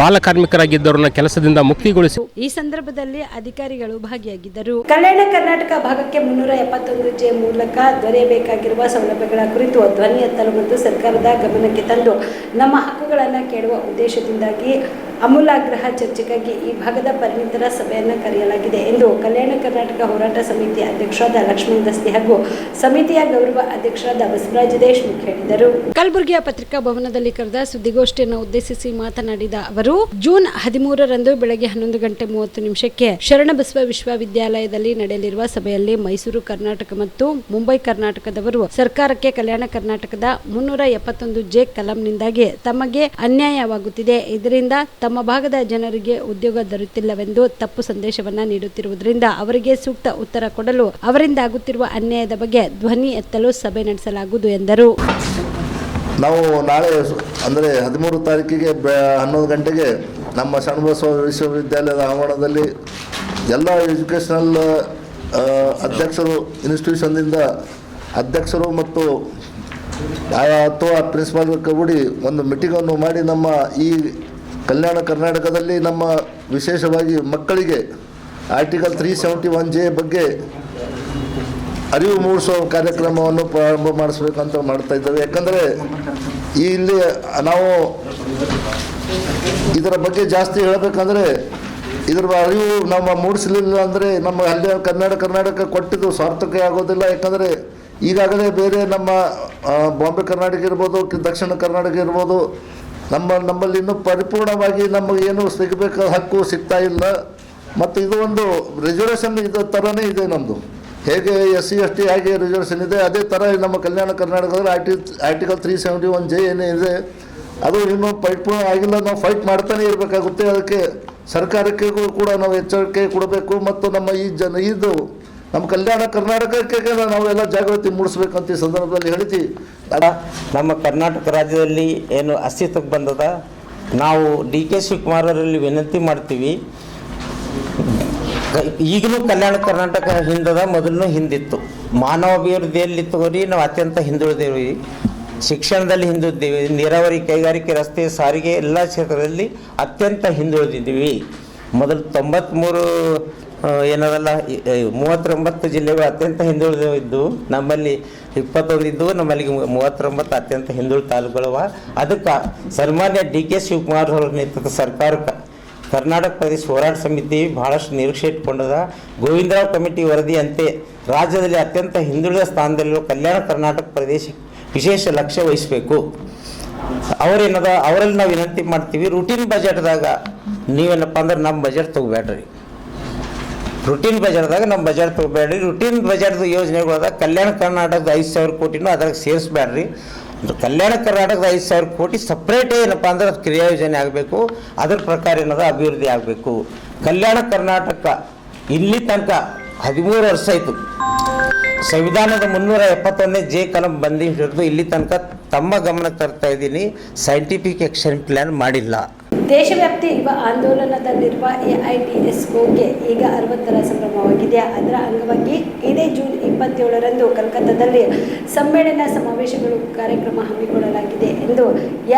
ಬಾಲಕಾರ್ಮಿಕರಾಗಿದ್ದವರನ್ನ ಕೆಲಸದಿಂದ ಮುಕ್ತಿಗೊಳಿಸಿ. ಈ ಸಂದರ್ಭದಲ್ಲಿ ಅಧಿಕಾರಿಗಳು ಭಾಗಿಯಾಗಿದ್ದರು. ಕಲ್ಯಾಣ ಕರ್ನಾಟಕ ಭಾಗಕ್ಕೆ 371J ಮೂಲಕ ದೊರೆಯಬೇಕಾಗಿರುವ ಸೌಲಭ್ಯಗಳ ಕುರಿತು ಧ್ವನಿ ಎತ್ತಲು ಮತ್ತು ಸರ್ಕಾರದ ಗಮನಕ್ಕೆ ತಂದು ನಮ್ಮ ಹಕ್ಕುಗಳನ್ನು ಕೇಳುವ ಉದ್ದೇಶದಿಂದಾಗಿ ಅಮೂಲಾಗ್ರಹ ಚರ್ಚೆಗಾಗಿ ಈ ಭಾಗದ ಪರಿಣಿತರ ಸಭೆಯನ್ನು ಕರೆಯಲಾಗಿದೆ ಎಂದು ಕಲ್ಯಾಣ ಕರ್ನಾಟಕ ಹೋರಾಟ ಸಮಿತಿ ಅಧ್ಯಕ್ಷರಾದ ಲಕ್ಷ್ಮಣ್ ದಸ್ತಿ ಹಾಗೂ ಸಮಿತಿಯ ಗೌರವ ಅಧ್ಯಕ್ಷರಾದ ಬಸವರಾಜ ದೇಶಮುಖ್ ಹೇಳಿದರು. ಕಲಬುರಗಿಯ ಪತ್ರಿಕಾ ಭವನದಲ್ಲಿ ಕರೆದ ಸುದ್ದಿಗೋಷ್ಠಿಯನ್ನು ಉದ್ದೇಶಿಸಿ ಮಾತನಾಡಿದ ಅವರು, ಜೂನ್ 13ರಂದು ಬೆಳಗ್ಗೆ 11:30 ಶರಣಬಸವ ವಿಶ್ವವಿದ್ಯಾಲಯದಲ್ಲಿ ನಡೆಯಲಿರುವ ಸಭೆಯಲ್ಲಿ ಮೈಸೂರು ಕರ್ನಾಟಕ ಮತ್ತು ಮುಂಬೈ ಕರ್ನಾಟಕದವರು ಸರ್ಕಾರಕ್ಕೆ ಕಲ್ಯಾಣ ಕರ್ನಾಟಕದ 371J ಕಲಂನಿಂದಾಗಿ ತಮಗೆ ಅನ್ಯಾಯವಾಗುತ್ತಿದೆ, ಇದರಿಂದ ತಮ್ಮ ಭಾಗದ ಜನರಿಗೆ ಉದ್ಯೋಗ ದೊರೆತಿಲ್ಲವೆಂದು ತಪ್ಪು ಸಂದೇಶವನ್ನ ನೀಡುತ್ತಿರುವುದರಿಂದ ಅವರಿಗೆ ಸೂಕ್ತ ಉತ್ತರ ಕೊಡಲು ಅವರಿಂದ ಆಗುತ್ತಿರುವ ಅನ್ಯಾಯದ ಬಗ್ಗೆ ಧ್ವನಿ ಎತ್ತಲು ಸಭೆ ನಡೆಸಲಾಗುವುದು ಎಂದರು. ನಾವು ನಾಳೆ ಅಂದರೆ 13 ತಾರೀಕಿಗೆ 11 ಗಂಟೆಗೆ ನಮ್ಮ ಶರಣಬಸವ ವಿಶ್ವವಿದ್ಯಾಲಯದ ಆವರಣದಲ್ಲಿ ಎಲ್ಲ ಎಜುಕೇಷನಲ್ ಅಧ್ಯಕ್ಷರು, ಇನ್ಸ್ಟಿಟ್ಯೂಷನ್ನಿಂದ ಅಧ್ಯಕ್ಷರು ಮತ್ತು ಅಥವಾ ಪ್ರಿನ್ಸಿಪಾಲ್ ಕೂಡಿ ಒಂದು ಮೀಟಿಂಗನ್ನು ಮಾಡಿ ನಮ್ಮ ಈ ಕಲ್ಯಾಣ ಕರ್ನಾಟಕದಲ್ಲಿ ನಮ್ಮ ವಿಶೇಷವಾಗಿ ಮಕ್ಕಳಿಗೆ ಆರ್ಟಿಕಲ್ 371J ಬಗ್ಗೆ ಅರಿವು ಮೂಡಿಸೋ ಕಾರ್ಯಕ್ರಮವನ್ನು ಪ್ರಾರಂಭ ಮಾಡಿಸ್ಬೇಕಂತ ಮಾಡ್ತಾ ಇದ್ದೇವೆ. ಯಾಕಂದರೆ ಇಲ್ಲಿ ನಾವು ಇದರ ಬಗ್ಗೆ ಜಾಸ್ತಿ ಹೇಳಬೇಕಂದ್ರೆ ಇದರ ಅರಿವು ನಮ್ಮ ಮೂಡಿಸಲಿಲ್ಲ ಅಂದರೆ ನಮ್ಮ ಅಲ್ಲಿ ಕರ್ನಾಟಕ ಕೊಟ್ಟಿದ್ದು ಸಾರ್ಥಕ ಆಗೋದಿಲ್ಲ. ಯಾಕಂದರೆ ಈಗಾಗಲೇ ಬೇರೆ ನಮ್ಮ ಬಾಂಬೆ ಕರ್ನಾಟಕ ಇರ್ಬೋದು, ದಕ್ಷಿಣ ಕರ್ನಾಟಕ ಇರ್ಬೋದು, ನಮ್ಮಲ್ಲಿ ಇನ್ನೂ ಪರಿಪೂರ್ಣವಾಗಿ ನಮಗೇನು ಸಿಗಬೇಕಾದ ಹಕ್ಕು ಸಿಗ್ತಾ ಇಲ್ಲ. ಮತ್ತು ಇದು ಒಂದು ರಿಸರ್ವೇಷನ್ ಇದು ಥರನೇ ಇದೆ. ನಮ್ಮದು ಹೇಗೆ SC ST ಹೇಗೆ ರಿಸರ್ವೇಷನ್ ಇದೆ ಅದೇ ಥರ ನಮ್ಮ ಕಲ್ಯಾಣ ಕರ್ನಾಟಕದಲ್ಲಿ ಆರ್ಟಿಕಲ್ 371J ಏನೇ ಇದೆ ಅದು ಇನ್ನೂ ಪರಿಪೂರ್ಣ ಆಗಿಲ್ಲ. ನಾವು ಫೈಟ್ ಮಾಡ್ತಾನೆ ಇರಬೇಕಾಗುತ್ತೆ. ಅದಕ್ಕೆ ಸರ್ಕಾರಕ್ಕೆ ಕೂಡ ನಾವು ಎಚ್ಚರಿಕೆ ಕೊಡಬೇಕು ಮತ್ತು ನಮ್ಮ ಇದು ನಮ್ಮ ಕಲ್ಯಾಣ ಕರ್ನಾಟಕಕ್ಕೆ ನಾವೆಲ್ಲ ಜಾಗೃತಿ ಮೂಡಿಸ್ಬೇಕಂತ ಈ ಸಂದರ್ಭದಲ್ಲಿ ಹೇಳ್ತೀವಿ. ನಮ್ಮ ಕರ್ನಾಟಕ ರಾಜ್ಯದಲ್ಲಿ ಏನು ಅಸ್ತಿತ್ವಕ್ಕೆ ಬಂದದ, ನಾವು DK ಶಿವಕುಮಾರ್ ಅವರಲ್ಲಿ ವಿನಂತಿ ಮಾಡ್ತೀವಿ. ಈಗಲೂ ಕಲ್ಯಾಣ ಕರ್ನಾಟಕ ಹಿಂದದ, ಮೊದಲು ಹಿಂದಿತ್ತು. ಮಾನವ ಅಭಿವೃದ್ಧಿಯಲ್ಲಿ ತಗೋರಿ ನಾವು ಅತ್ಯಂತ ಹಿಂದುಳಿದೇವಿ. ಶಿಕ್ಷಣದಲ್ಲಿ ಹಿಂದುಳಿದ್ದೀವಿ, ನೀರಾವರಿ, ಕೈಗಾರಿಕೆ, ರಸ್ತೆ, ಸಾರಿಗೆ ಎಲ್ಲ ಕ್ಷೇತ್ರದಲ್ಲಿ ಅತ್ಯಂತ ಹಿಂದುಳಿದಿದ್ದೀವಿ. ಮೊದಲು 93 ಏನದಲ್ಲ 39 ಜಿಲ್ಲೆಗಳು ಅತ್ಯಂತ ಹಿಂದುಳಿದಿದ್ದು, ನಮ್ಮಲ್ಲಿ 21 ಇದ್ದವು, ನಮ್ಮಲ್ಲಿ 39 ಅತ್ಯಂತ ಹಿಂದುಳಿದ ತಾಲೂಕುಗಳವ. ಅದಕ್ಕೆ ಸನ್ಮಾನ್ಯ DK ಶಿವಕುಮಾರ್ ಅವರ ನೇತೃತ್ವದ ಸರ್ಕಾರಕ್ಕೆ ಕರ್ನಾಟಕ ಪ್ರದೇಶ ಹೋರಾಟ ಸಮಿತಿ ಬಹಳಷ್ಟು ನಿರೀಕ್ಷೆ ಇಟ್ಕೊಂಡದ. ಗೋವಿಂದರಾವ್ ಕಮಿಟಿ ವರದಿಯಂತೆ ರಾಜ್ಯದಲ್ಲಿ ಅತ್ಯಂತ ಹಿಂದುಳಿದ ಸ್ಥಾನದಲ್ಲಿರುವ ಕಲ್ಯಾಣ ಕರ್ನಾಟಕ ಪ್ರದೇಶ ವಿಶೇಷ ಲಕ್ಷ್ಯ ವಹಿಸಬೇಕು. ಅವರೇನದ ಅವರಲ್ಲಿ ನಾವು ವಿನಂತಿ ಮಾಡ್ತೀವಿ, ರೂಟೀನ್ ಬಜೆಟ್ದಾಗ ನೀವೇನಪ್ಪ ಅಂದ್ರೆ ನಮ್ಮ ಬಜೆಟ್ ತಗೋಬೇಡ್ರಿ. ರೂಟೀನ್ ಬಜೆಟ್ದಾಗ ನಮ್ಮ ಬಜೆಟ್ ತೊಗೊಬೇಡ್ರಿ. ರೂಟೀನ್ ಬಜೆಟ್ದು ಯೋಜನೆಗಳದಾಗ ಕಲ್ಯಾಣ ಕರ್ನಾಟಕದ 5,000 ಕೋಟಿನೂ ಅದ್ರಾಗ ಸೇರಿಸ್ಬೇಡ್ರಿ. ಕಲ್ಯಾಣ ಕರ್ನಾಟಕದ 5,000 ಕೋಟಿ ಸಪ್ರೇಟ್ ಏನಪ್ಪ ಅಂದ್ರೆ ಅದು ಕ್ರಿಯಾ ಯೋಜನೆ ಆಗಬೇಕು. ಅದ್ರ ಪ್ರಕಾರ ಏನದ ಅಭಿವೃದ್ಧಿ ಆಗಬೇಕು. ಕಲ್ಯಾಣ ಕರ್ನಾಟಕ ಇಲ್ಲಿ ತನಕ 13 ವರ್ಷ ಆಯಿತು. ಸಂವಿಧಾನದ 371ನೇ ಜೆ ಕಲಂ ಬಂದು ಹಿಡಿದು ಇಲ್ಲಿ ತನಕ ತಮ್ಮ ಗಮನಕ್ಕೆ ತರ್ತಾ ಇದ್ದೀನಿ, ಸೈಂಟಿಫಿಕ್ ಆಕ್ಷನ್ ಪ್ಲ್ಯಾನ್ ಮಾಡಿಲ್ಲ. ದೇಶವ್ಯಾಪ್ತಿ ಯುವ ಆಂದೋಲನದಲ್ಲಿರುವ ಎಐಡಿಎಸ್ಒಗೆ ಈಗ 60ರ ಸಂಭ್ರಮವಾಗಿದೆ. ಅದರ ಅಂಗವಾಗಿ ಇದೇ ಜೂನ್ 27ರಂದು ಕಲ್ಕತ್ತಾದಲ್ಲಿ ಸಮ್ಮೇಳನ ಸಮಾವೇಶಗಳು ಕಾರ್ಯಕ್ರಮ ಹಮ್ಮಿಕೊಳ್ಳಲಾಗಿದೆ ಎಂದು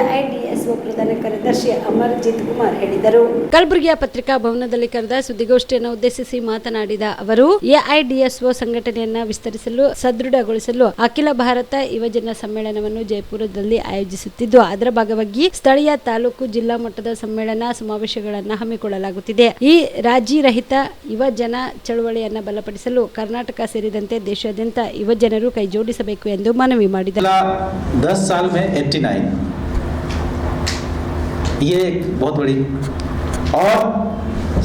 ಎಐಡಿಎಸ್ಒ ಪ್ರಧಾನ ಕಾರ್ಯದರ್ಶಿ ಅಮರ್ಜಿತ್ ಕುಮಾರ್ ಹೇಳಿದರು. ಕಲಬುರಗಿಯ ಪತ್ರಿಕಾ ಭವನದಲ್ಲಿ ಕರೆದ ಸುದ್ದಿಗೋಷ್ಠಿಯನ್ನು ಉದ್ದೇಶಿಸಿ ಮಾತನಾಡಿದ ಅವರು, ಎಐಡಿಎಸ್ಒ ಸಂಘಟನೆಯನ್ನ ವಿಸ್ತರಿಸಲು ಸದೃಢಗೊಳಿಸಲು ಅಖಿಲ ಭಾರತ ಯುವಜನ ಸಮ್ಮೇಳನವನ್ನು ಜಯಪುರದಲ್ಲಿ ಆಯೋಜಿಸುತ್ತಿದ್ದು, ಅದರ ಭಾಗವಾಗಿ ಸ್ಥಳೀಯ ತಾಲೂಕು ಜಿಲ್ಲಾ ಮಟ್ಟದ ಸಮ್ಮೇಳನ ಸಮಾವೇಶಗಳನ್ನು ಹಮ್ಮಿಕೊಳ್ಳಲಾಗುತ್ತಿದೆ. ಈ ರಾಜಿರಹಿತ ಯುವ ಜನ ಚಳವಳಿಯನ್ನ ಬಲಪಡಿಸಲು ಕರ್ನಾಟಕ ಸೇರಿದಂತೆ ದೇಶಾದ್ಯಂತ ಯುವ ಜನರು ಕೈಜೋಡಿಸಬೇಕು ಎಂದು ಮನವಿ ಮಾಡಿದರು. 10 साल में 89 ये एक बहुत बड़ी और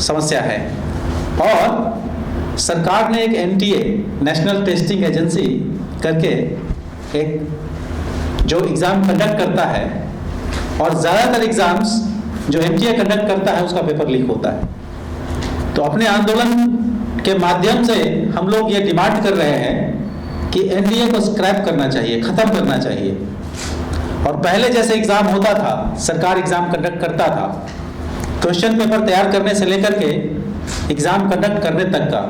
समस्या है और सरकार ने एक NTA नेशनल टेस्टिंग एजेंसी करके एक जो एग्ज़ाम कंडक्ट करता है और ज़्यादातर एग्ज़ाम्स जो MTA कंडक्ट करता है उसका पेपर लीक होता है. तो अपने आंदोलन के माध्यम से हम लोग ये डिमांड कर रहे हैं कि NDA को स्क्रैप करना चाहिए, ख़त्म करना चाहिए. और पहले जैसे एग्ज़ाम होता था, सरकार एग्ज़ाम कंडक्ट करता था, क्वेश्चन पेपर तैयार करने से लेकर के एग्ज़ाम कंडक्ट करने तक का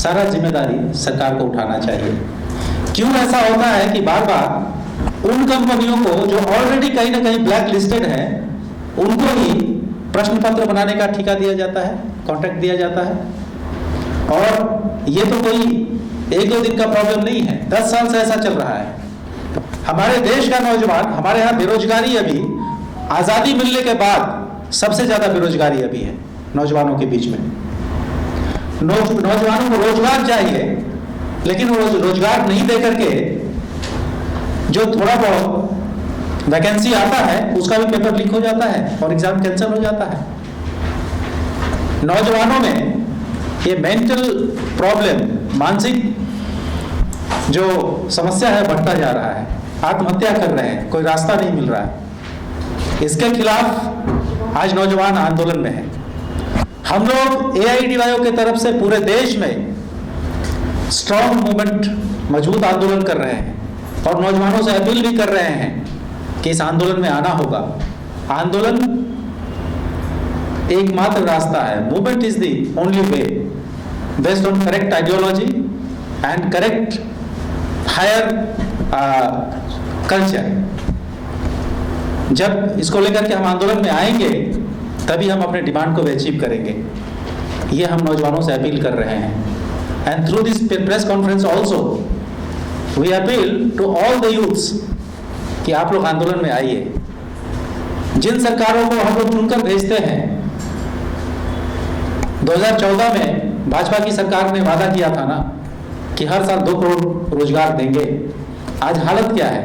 सारा जिम्मेदारी सरकार को उठाना चाहिए. क्यों ऐसा होता है कि बार बार उन कंपनियों को जो ऑलरेडी कहीं ना कहीं ब्लैक लिस्टेड है उनको ही प्रश्न पत्र बनाने का ठेका दिया जाता है, कॉन्ट्रैक्ट दिया जाता है. और ये तो कोई 1-2 दिन का प्रॉब्लम नहीं है, 10 साल से ऐसा चल रहा है. हमारे देश का नौजवान, हमारे यहाँ बेरोजगारी अभी आज़ादी मिलने के बाद सबसे ज़्यादा बेरोजगारी अभी है नौजवानों के बीच में. नौजवानों को रोजगार चाहिए, लेकिन रोजगार नहीं दे करके जो थोड़ा बहुत वैकेंसी आता है उसका भी पेपर लीक हो जाता है और एग्जाम कैंसिल हो जाता है. नौजवानों में ये मेंटल प्रॉब्लम, मानसिक जो समस्या है बढ़ता जा रहा है. आत्महत्या कर रहे हैं, कोई रास्ता नहीं मिल रहा है. इसके खिलाफ आज नौजवान आंदोलन में है. हम लोग AIDYO की तरफ से पूरे देश में स्ट्रॉन्ग मूवमेंट, मजबूत आंदोलन कर रहे हैं और नौजवानों से अपील भी कर रहे हैं कि इस आंदोलन में आना होगा. आंदोलन एकमात्र रास्ता है. Movement is the only way based on correct ideology and correct higher culture. जब इसको लेकर के हम आंदोलन में आएंगे तभी हम अपने डिमांड को अचीव करेंगे. ये हम नौजवानों से अपील कर रहे हैं. And through this press conference also we appeal to all the youths कि आप लोग आंदोलन में आइए. जिन सरकारों को हम लोग चुनकर भेजते हैं, 2014 में भाजपा की सरकार ने वादा किया था ना कि हर साल 2 करोड़ रोजगार देंगे. आज हालत क्या है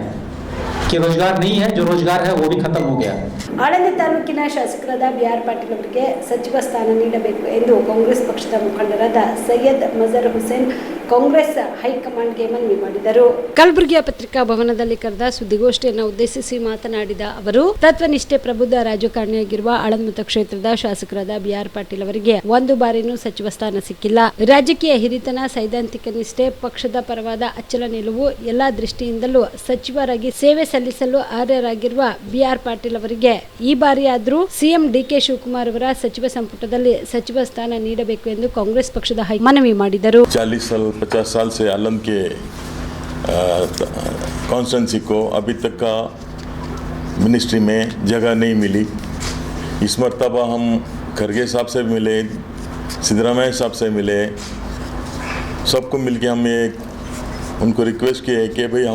कि रोजगार नहीं है, जो रोजगार है वो भी खत्म हो गया. ಆಳಂದ ತಾಲೂಕಿನ ಶಾಸಕರಾದ BR ಪಾಟೀಲ್ ಅವರಿಗೆ ಸಚಿವ ಸ್ಥಾನ ನೀಡಬೇಕು ಎಂದು ಕಾಂಗ್ರೆಸ್ ಪಕ್ಷದ ಮುಖಂಡರಾದ ಸೈಯದ್ ಮಜರ್ ಹುಸೇನ್ ಕಾಂಗ್ರೆಸ್ ಹೈಕಮಾಂಡ್ಗೆ ಮನವಿ ಮಾಡಿದರು. ಕಲಬುರಗಿಯ ಪತ್ರಿಕಾ ಭವನದಲ್ಲಿ ಕರೆದ ಸುದ್ದಿಗೋಷ್ಠಿಯನ್ನು ಉದ್ದೇಶಿಸಿ ಮಾತನಾಡಿದ ಅವರು, ತತ್ವನಿಷ್ಠೆ ಪ್ರಬುದ್ಧ ರಾಜಕಾರಣಿಯಾಗಿರುವ ಆಳಂದ ಮತಕ್ಷೇತ್ರದ ಶಾಸಕರಾದ BR ಪಾಟೀಲ್ ಅವರಿಗೆ ಒಂದು ಬಾರಿನೂ ಸಚಿವ ಸ್ಥಾನ ಸಿಕ್ಕಿಲ್ಲ. ರಾಜಕೀಯ ಹಿರಿತನ, ಸೈದ್ಧಾಂತಿಕ ನಿಷ್ಠೆ, ಪಕ್ಷದ ಪರವಾದ ಅಚ್ಚಲ ನಿಲುವು ಎಲ್ಲಾ ದೃಷ್ಟಿಯಿಂದಲೂ ಸಚಿವರಾಗಿ ಸೇವೆ ಸಲ್ಲಿಸಲು ಅರ್ಹರಾಗಿರುವ BR ಪಾಟೀಲ್ ಅವರಿಗೆ ಈ ಬಾರಿಯಾದರೂ ಸಿಎಂ DK ಶಿವಕುಮಾರ್ ಅವರ ಸಚಿವ ಸಂಪುಟದಲ್ಲಿ ಸಚಿವ ಸ್ಥಾನ ನೀಡಬೇಕು ಎಂದು ಕಾಂಗ್ರೆಸ್ ಪಕ್ಷದ ಮನವಿ ಮಾಡಿದರು. 40-50 साल से आलम के कॉन्स्टिट्यूंसी को अभी तक का मिनिस्ट्री में जगह नहीं मिली. इस मरतबा हम खरगे साहब से मिले, सिद्धरामैया साहब से मिले, सबको मिलके हम उनको रिक्वेस्ट किए कि भाई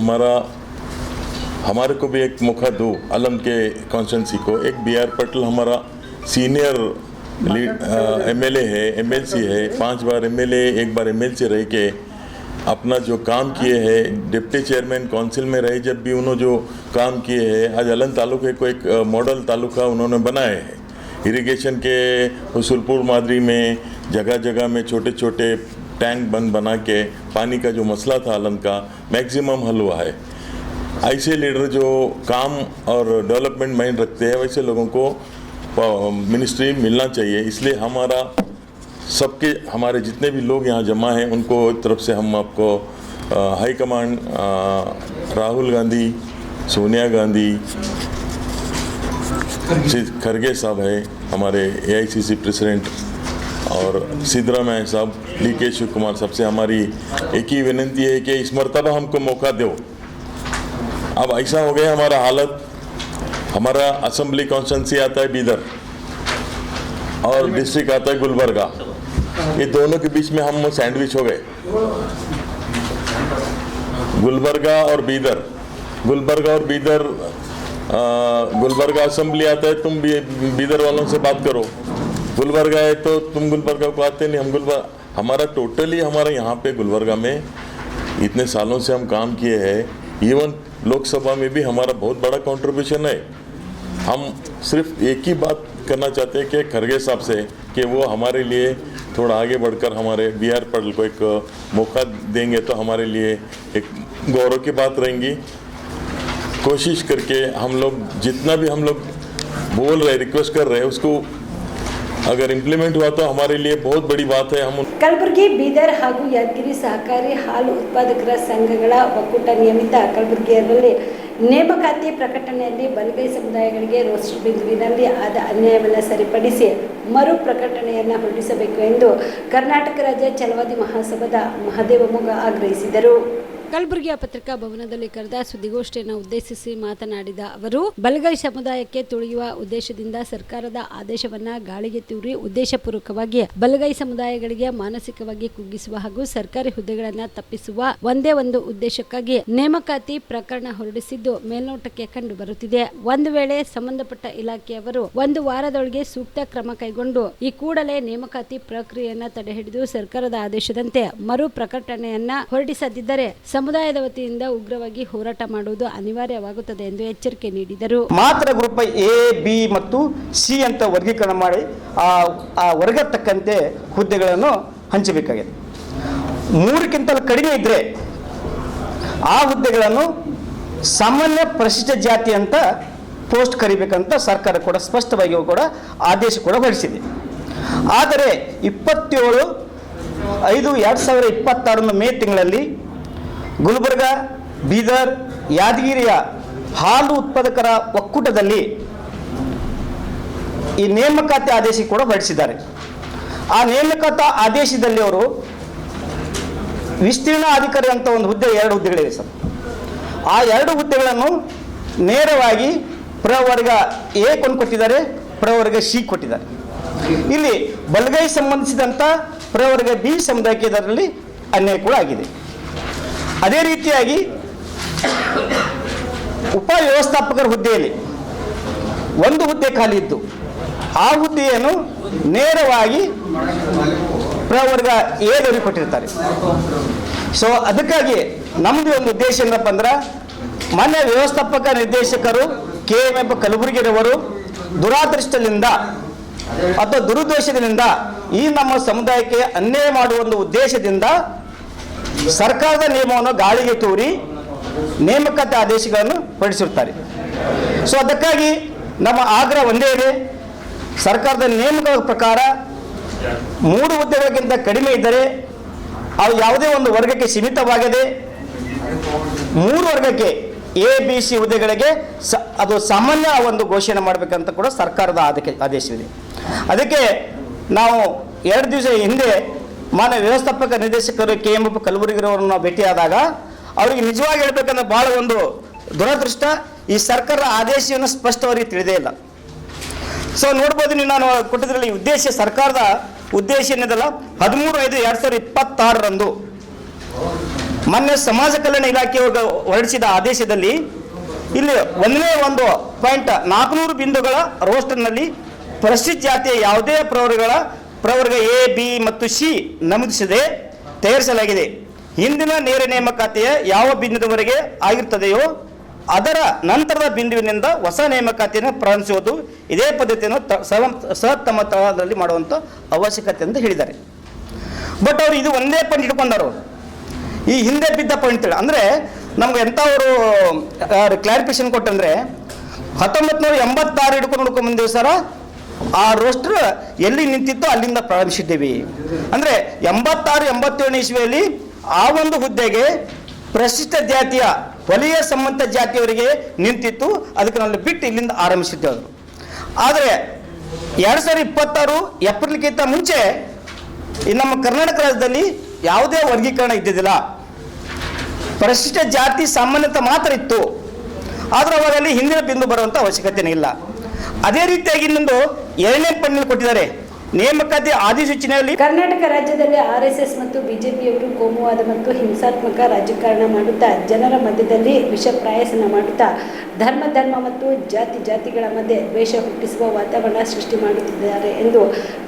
हमारे को भी एक मौका दो. आलम के कॉन्स्टिट्यूंसी को एक BR पाटिल हमारा सीनियर MLA है, MLC है, 5 बार MLA, 1 बार MLC रह के अपना जो काम किए हैं, डिप्टी चेयरमैन काउंसिल में रहे जब भी उन्होंने जो काम किए हैं, आज आलम तालुके को एक मॉडल तालुका उन्होंने बनाए हैं. इरिगेशन के हुसुलपुर मादरी में जगह जगह में छोटे छोटे टैंक बना के पानी का जो मसला था हलन का मैक्सिमम हल हुआ है। ऐसे लीडर जो काम और डेवलपमेंट माइंड रखते हैं वैसे लोगों को मिनिस्ट्री मिलना चाहिए। इसलिए हमारे जितने भी लोग यहाँ जमा हैं उनको तरफ से हम आपको हाई कमांड राहुल गांधी, सोनिया गांधी, खरगे साहब है हमारे AICC प्रेसिडेंट और सिद्धरामैया साहब, DK शिव कुमार साहब से हमारी एक ही विनती है कि इस मर्तबा हमको मौका दो। अब ऐसा हो गया हमारा हालत, हमारा असेंबली कॉन्स्टिट्यूंसी आता है बीदर और डिस्ट्रिक्ट आता है गुलबर्गा, ये दोनों के बीच में हम सैंडविच हो गए। गुलबर्गा और बीदर, गुलबर्गा असेंबली आता है, तुम बीदर वालों से बात करो। गुलबर्गा है तो तुम गुलबर्गा को आते नहीं, हमारा टोटली हमारा यहाँ पे गुलबर्गा में इतने सालों से हम काम किए हैं। इवन लोकसभा में भी हमारा बहुत बड़ा कंट्रीब्यूशन है। हम सिर्फ एक ही बात करना चाहते हैं कि खरगे साहब से कि वो हमारे लिए थोड़ा आगे बढ़कर हमारे BR पटेल को एक मौका देंगे तो हमारे लिए एक गौरव की बात रहेंगी। कोशिश करके हम लोग जितना भी हम लोग बोल रहे रिक्वेस्ट कर रहे हैं उसको अगर इंप्लीमेंट हुआ तो हमारे लिए बहुत बड़ी बात है। हम ಕಲಬುರಗಿ, ಬೀದರ್ ಹಾಗೂ ಯಾದಗಿರಿ ಸಹಕಾರಿ ಹಾಲು ಉತ್ಪಾದಕರ ಸಂಘಗಳ ಒಕ್ಕೂಟ ನಿಯಮಿತ ಕಲಬುರಗಿಯಲ್ಲಿ ನೇಮಕಾತಿ ಪ್ರಕಟಣೆಯಲ್ಲಿ ಬಲಗೈ ಸಮುದಾಯಗಳಿಗೆ ರೋಸ್ಟರ್ ಬಿಂದುವಿನಲ್ಲಿ ಆದ ಅನ್ಯಾಯವನ್ನು ಸರಿಪಡಿಸಿ ಮರು ಪ್ರಕಟಣೆಯನ್ನು ಹೊರಡಿಸಬೇಕು ಎಂದು ಕರ್ನಾಟಕ ರಾಜ್ಯ ಛಲವಾದಿ ಮಹಾಸಭಾದ ಮಹದೇವ ಮೊಗ ಆಗ್ರಹಿಸಿದರು. ಕಲಬುರಗಿಯ ಪತ್ರಿಕಾ ಭವನದಲ್ಲಿ ಕರೆದ ಸುದ್ದಿಗೋಷ್ಠಿಯನ್ನು ಉದ್ದೇಶಿಸಿ ಮಾತನಾಡಿದ ಅವರು, ಬಲಗೈ ಸಮುದಾಯಕ್ಕೆ ತುಳಿಯುವ ಉದ್ದೇಶದಿಂದ ಸರ್ಕಾರದ ಆದೇಶವನ್ನ ಗಾಳಿಗೆ ತೂರಿ ಉದ್ದೇಶಪೂರ್ವಕವಾಗಿ ಬಲಗೈ ಸಮುದಾಯಗಳಿಗೆ ಮಾನಸಿಕವಾಗಿ ಕುಗ್ಗಿಸುವ ಹಾಗೂ ಸರ್ಕಾರಿ ಹುದ್ದೆಗಳನ್ನು ತಪ್ಪಿಸುವ ಒಂದೇ ಒಂದು ಉದ್ದೇಶಕ್ಕಾಗಿ ನೇಮಕಾತಿ ಪ್ರಕರಣ ಹೊರಡಿಸಿದ್ದು ಮೇಲ್ನೋಟಕ್ಕೆ ಕಂಡು ಬರುತ್ತಿದೆ. ಒಂದು ವೇಳೆ ಸಂಬಂಧಪಟ್ಟ ಇಲಾಖೆಯವರು ಒಂದು ವಾರದೊಳಗೆ ಸೂಕ್ತ ಕ್ರಮ ಕೈಗೊಂಡು ಈ ಕೂಡಲೇ ನೇಮಕಾತಿ ಪ್ರಕ್ರಿಯೆಯನ್ನ ತಡೆಹಿಡಿದು ಸರ್ಕಾರದ ಆದೇಶದಂತೆ ಮರು ಪ್ರಕಟಣೆಯನ್ನ ಹೊರಡಿಸದಿದ್ದರೆ ಸಮುದಾಯದ ವತಿಯಿಂದ ಉಗ್ರವಾಗಿ ಹೋರಾಟ ಮಾಡುವುದು ಅನಿವಾರ್ಯವಾಗುತ್ತದೆ ಎಂದು ಎಚ್ಚರಿಕೆ ನೀಡಿದರು. ಮಾತ್ರ ಗ್ರೂಪ್ A, B ಮತ್ತು C ಅಂತ ವರ್ಗೀಕರಣ ಮಾಡಿ ಆ ವರ್ಗ ತಕ್ಕಂತೆ ಹುದ್ದೆಗಳನ್ನು ಹಂಚಬೇಕಾಗಿದೆ. 3ಕ್ಕಿಂತ ಕಡಿಮೆ ಇದ್ದರೆ ಆ ಹುದ್ದೆಗಳನ್ನು ಸಾಮಾನ್ಯ ಪರಿಶಿಷ್ಟ ಜಾತಿ ಅಂತ ಪೋಸ್ಟ್ ಕರಿಬೇಕಂತ ಸರ್ಕಾರ ಕೂಡ ಸ್ಪಷ್ಟವಾಗಿ ಕೂಡ ಆದೇಶ ಕೂಡ ಹೊರಡಿಸಿದೆ. ಆದರೆ 27/5/2026 ಮೇ ತಿಂಗಳಲ್ಲಿ ಗುಲ್ಬರ್ಗ, ಬೀದರ್, ಯಾದಗಿರಿಯ ಹಾಲು ಉತ್ಪಾದಕರ ಒಕ್ಕೂಟದಲ್ಲಿ ಈ ನೇಮಕಾತಿ ಆದೇಶ ಕೂಡ ಹೊರಡಿಸಿದ್ದಾರೆ. ಆ ನೇಮಕಾತಿ ಆದೇಶದಲ್ಲಿ ಅವರು ವಿಸ್ತೀರ್ಣ ಅಧಿಕಾರಿ ಅಂತ ಒಂದು ಹುದ್ದೆ, 2 ಹುದ್ದೆಗಳಿವೆ ಸರ್. ಆ 2 ಹುದ್ದೆಗಳನ್ನು ನೇರವಾಗಿ ಪ್ರವರ್ಗ A ಕೊಟ್ಟಿದ್ದಾರೆ, ಪ್ರವರ್ಗ C ಕೊಟ್ಟಿದ್ದಾರೆ. ಇಲ್ಲಿ ಬಲಗೈ ಸಂಬಂಧಿಸಿದಂಥ ಪ್ರವರ್ಗ B ಸಮುದಾಯಕ್ಕೆ ಇದರಲ್ಲಿ ಅನ್ಯಾಯ ಕೂಡ ಆಗಿದೆ. ಅದೇ ರೀತಿಯಾಗಿ ಉಪ ವ್ಯವಸ್ಥಾಪಕರ ಹುದ್ದೆಯಲ್ಲಿ 1 ಹುದ್ದೆ ಖಾಲಿ ಇದ್ದು ಆ ಹುದ್ದೆಯನ್ನು ನೇರವಾಗಿ ಪ್ರವರ್ಗ ಎದವರಿಗೆ ಕೊಟ್ಟಿರ್ತಾರೆ. ಸೊ ಅದಕ್ಕಾಗಿ ನಮ್ಮದು ಒಂದು ಉದ್ದೇಶ ಏನಪ್ಪ ಅಂದ್ರೆ, ಮಾನ್ಯ ವ್ಯವಸ್ಥಾಪಕ ನಿರ್ದೇಶಕರು KMF ಕಲಬುರಗಿರವರು ದುರಾದೃಷ್ಟದಿಂದ ಅಥವಾ ದುರುದ್ದೇಶದಿಂದ ಈ ನಮ್ಮ ಸಮುದಾಯಕ್ಕೆ ಅನ್ಯಾಯ ಮಾಡುವ ಒಂದು ಉದ್ದೇಶದಿಂದ ಸರ್ಕಾರದ ನಿಯಮವನ್ನು ಗಾಳಿಗೆ ತೂರಿ ನೇಮಕಾತಿ ಆದೇಶಗಳನ್ನು ಹೊರಡಿಸಿರುತ್ತಾರೆ. ಸೊ ಅದಕ್ಕಾಗಿ ನಮ್ಮ ಆಗ್ರಹ ಒಂದೇ ಇದೆ, ಸರ್ಕಾರದ ನೇಮಕ ಪ್ರಕಾರ 3 ಹುದ್ದೆಗಳಿಗಿಂತ ಕಡಿಮೆ ಇದ್ದರೆ ಅವು ಯಾವುದೇ ಒಂದು ವರ್ಗಕ್ಕೆ ಸೀಮಿತವಾಗದೆ 3 ವರ್ಗಕ್ಕೆ A, B, C ಹುದ್ದೆಗಳಿಗೆ ಅದು ಸಾಮಾನ್ಯ ಒಂದು ಘೋಷಣೆ ಮಾಡಬೇಕಂತ ಕೂಡ ಸರ್ಕಾರದ ಆದೇಶವಿದೆ. ಅದಕ್ಕೆ ನಾವು 2 ದಿವಸ ಹಿಂದೆ ಮಾನ್ಯ ವ್ಯವಸ್ಥಾಪಕ ನಿರ್ದೇಶಕರು KMF ಕಲಬುರಗಿರವರನ್ನು ಭೇಟಿಯಾದಾಗ ಅವರಿಗೆ ನಿಜವಾಗಿ ಹೇಳ್ಬೇಕಂದ್ರೆ ಭಾಳ ಒಂದು ದುರದೃಷ್ಟ, ಈ ಸರ್ಕಾರದ ಆದೇಶವನ್ನು ಸ್ಪಷ್ಟವಾಗಿ ತಿಳಿದೇ ಇಲ್ಲ. ಸೊ ನೋಡ್ಬೋದು ನೀವು, ನಾನು ಕೊಟ್ಟಿದ್ರಲ್ಲಿ ಉದ್ದೇಶ, ಸರ್ಕಾರದ ಉದ್ದೇಶ ಏನಿದಲ್ಲ 13/5/2026 ಮೊನ್ನೆ ಸಮಾಜ ಕಲ್ಯಾಣ ಇಲಾಖೆ ಹೊರಡಿಸಿದ ಆದೇಶದಲ್ಲಿ ಇಲ್ಲಿ 1.400 ಬಿಂದುಗಳ ರೋಸ್ಟರ್ನಲ್ಲಿ ಪರಿಶಿಷ್ಟ ಜಾತಿಯ ಯಾವುದೇ ಪ್ರವರ್ಗ A, B ಮತ್ತು C ನಮೂದಿಸದೆ ತಯಾರಿಸಲಾಗಿದೆ. ಹಿಂದಿನ ನೇರ ನೇಮಕಾತಿಯ ಯಾವ ಬಿಂದುವರೆಗೆ ಆಗಿರ್ತದೆಯೋ ಅದರ ನಂತರದ ಬಿಂದುವಿನಿಂದ ಹೊಸ ನೇಮಕಾತಿಯನ್ನು ಪ್ರಾರಂಭಿಸುವುದು ಇದೇ ಪದ್ಧತಿಯನ್ನು ಸಹಮತದಲ್ಲಿ ಮಾಡುವಂಥ ಅವಶ್ಯಕತೆ ಅಂತ ಹೇಳಿದ್ದಾರೆ. ಬಟ್ ಅವರು ಇದು ಒಂದೇ ಪಾಯಿಂಟ್ ಇಟ್ಕೊಂಡರು, ಈ ಹಿಂದೆ ಬಿದ್ದ ಪಾಯಿಂಟ್ ಅಂದರೆ ನಮ್ಗೆ ಎಂಥವರು ಕ್ಲಾರಿಫಿಕೇಶನ್ ಕೊಟ್ಟಂದರೆ 1986 ಹಿಡ್ಕೊಂಡು ನೋಡ್ಕೊಂಡ್ಬಂದೇವಿ ಸರ. ಆ ರೋಸ್ಟರ್ ಎಲ್ಲಿ ನಿಂತಿತ್ತು ಅಲ್ಲಿಂದ ಪ್ರಾರಂಭಿಸಿದ್ದೀವಿ. ಅಂದರೆ 86-87 ಇಸ್ವಿಯಲ್ಲಿ ಆ ಒಂದು ಹುದ್ದೆಗೆ ಪ್ರಶಿಷ್ಟ ಜಾತಿಯ ವಲಯ ಸಂಬಂಧ ಜಾತಿಯವರಿಗೆ ನಿಂತಿತ್ತು, ಅದಕ್ಕೆ ನಾವು ಬಿಟ್ಟು ಇಲ್ಲಿಂದ ಆರಂಭಿಸಿದ್ದೆವು. ಆದರೆ 2026 ಏಪ್ರಿಲ್ಗಿಂತ ಮುಂಚೆ ನಮ್ಮ ಕರ್ನಾಟಕ ರಾಜ್ಯದಲ್ಲಿ ಯಾವುದೇ ವರ್ಗೀಕರಣ ಇದ್ದಿದ್ದಿಲ್ಲ. ಪರಿಶಿಷ್ಟ ಜಾತಿ ಸಾಮಾನ್ಯತೆ ಮಾತ್ರ ಇತ್ತು. ಆದರೆ ಅವಾಗಲ್ಲಿ ಹಿಂದಿನ ಬಿಂದು ಬರುವಂಥ ಅವಶ್ಯಕತೆಯೇ ಇಲ್ಲ. ಅದೇ ರೀತಿಯಾಗಿ ಇನ್ನೊಂದು 2ನೇ ಪಾಯಿಂಟ್ ಕೊಟ್ಟಿದ್ದಾರೆ, ನೇಮಕಾತಿ ಅಧಿಸೂಚನೆಯಲ್ಲಿ ಕರ್ನಾಟಕ ರಾಜ್ಯದಲ್ಲಿ ಆರ್ಎಸ್ಎಸ್ ಮತ್ತು ಬಿಜೆಪಿಯವರು ಕೋಮುವಾದ ಮತ್ತು ಹಿಂಸಾತ್ಮಕ ರಾಜಕಾರಣ ಮಾಡುತ್ತಾ ಜನರ ಮಧ್ಯದಲ್ಲಿ ವಿಷ ಪ್ರಾಯಸನ ಮಾಡುತ್ತಾ ಧರ್ಮ ಮತ್ತು ಜಾತಿಗಳ ಮಧ್ಯೆ ದ್ವೇಷ ಹುಟ್ಟಿಸುವ ವಾತಾವರಣ ಸೃಷ್ಟಿ ಮಾಡುತ್ತಿದ್ದಾರೆ ಎಂದು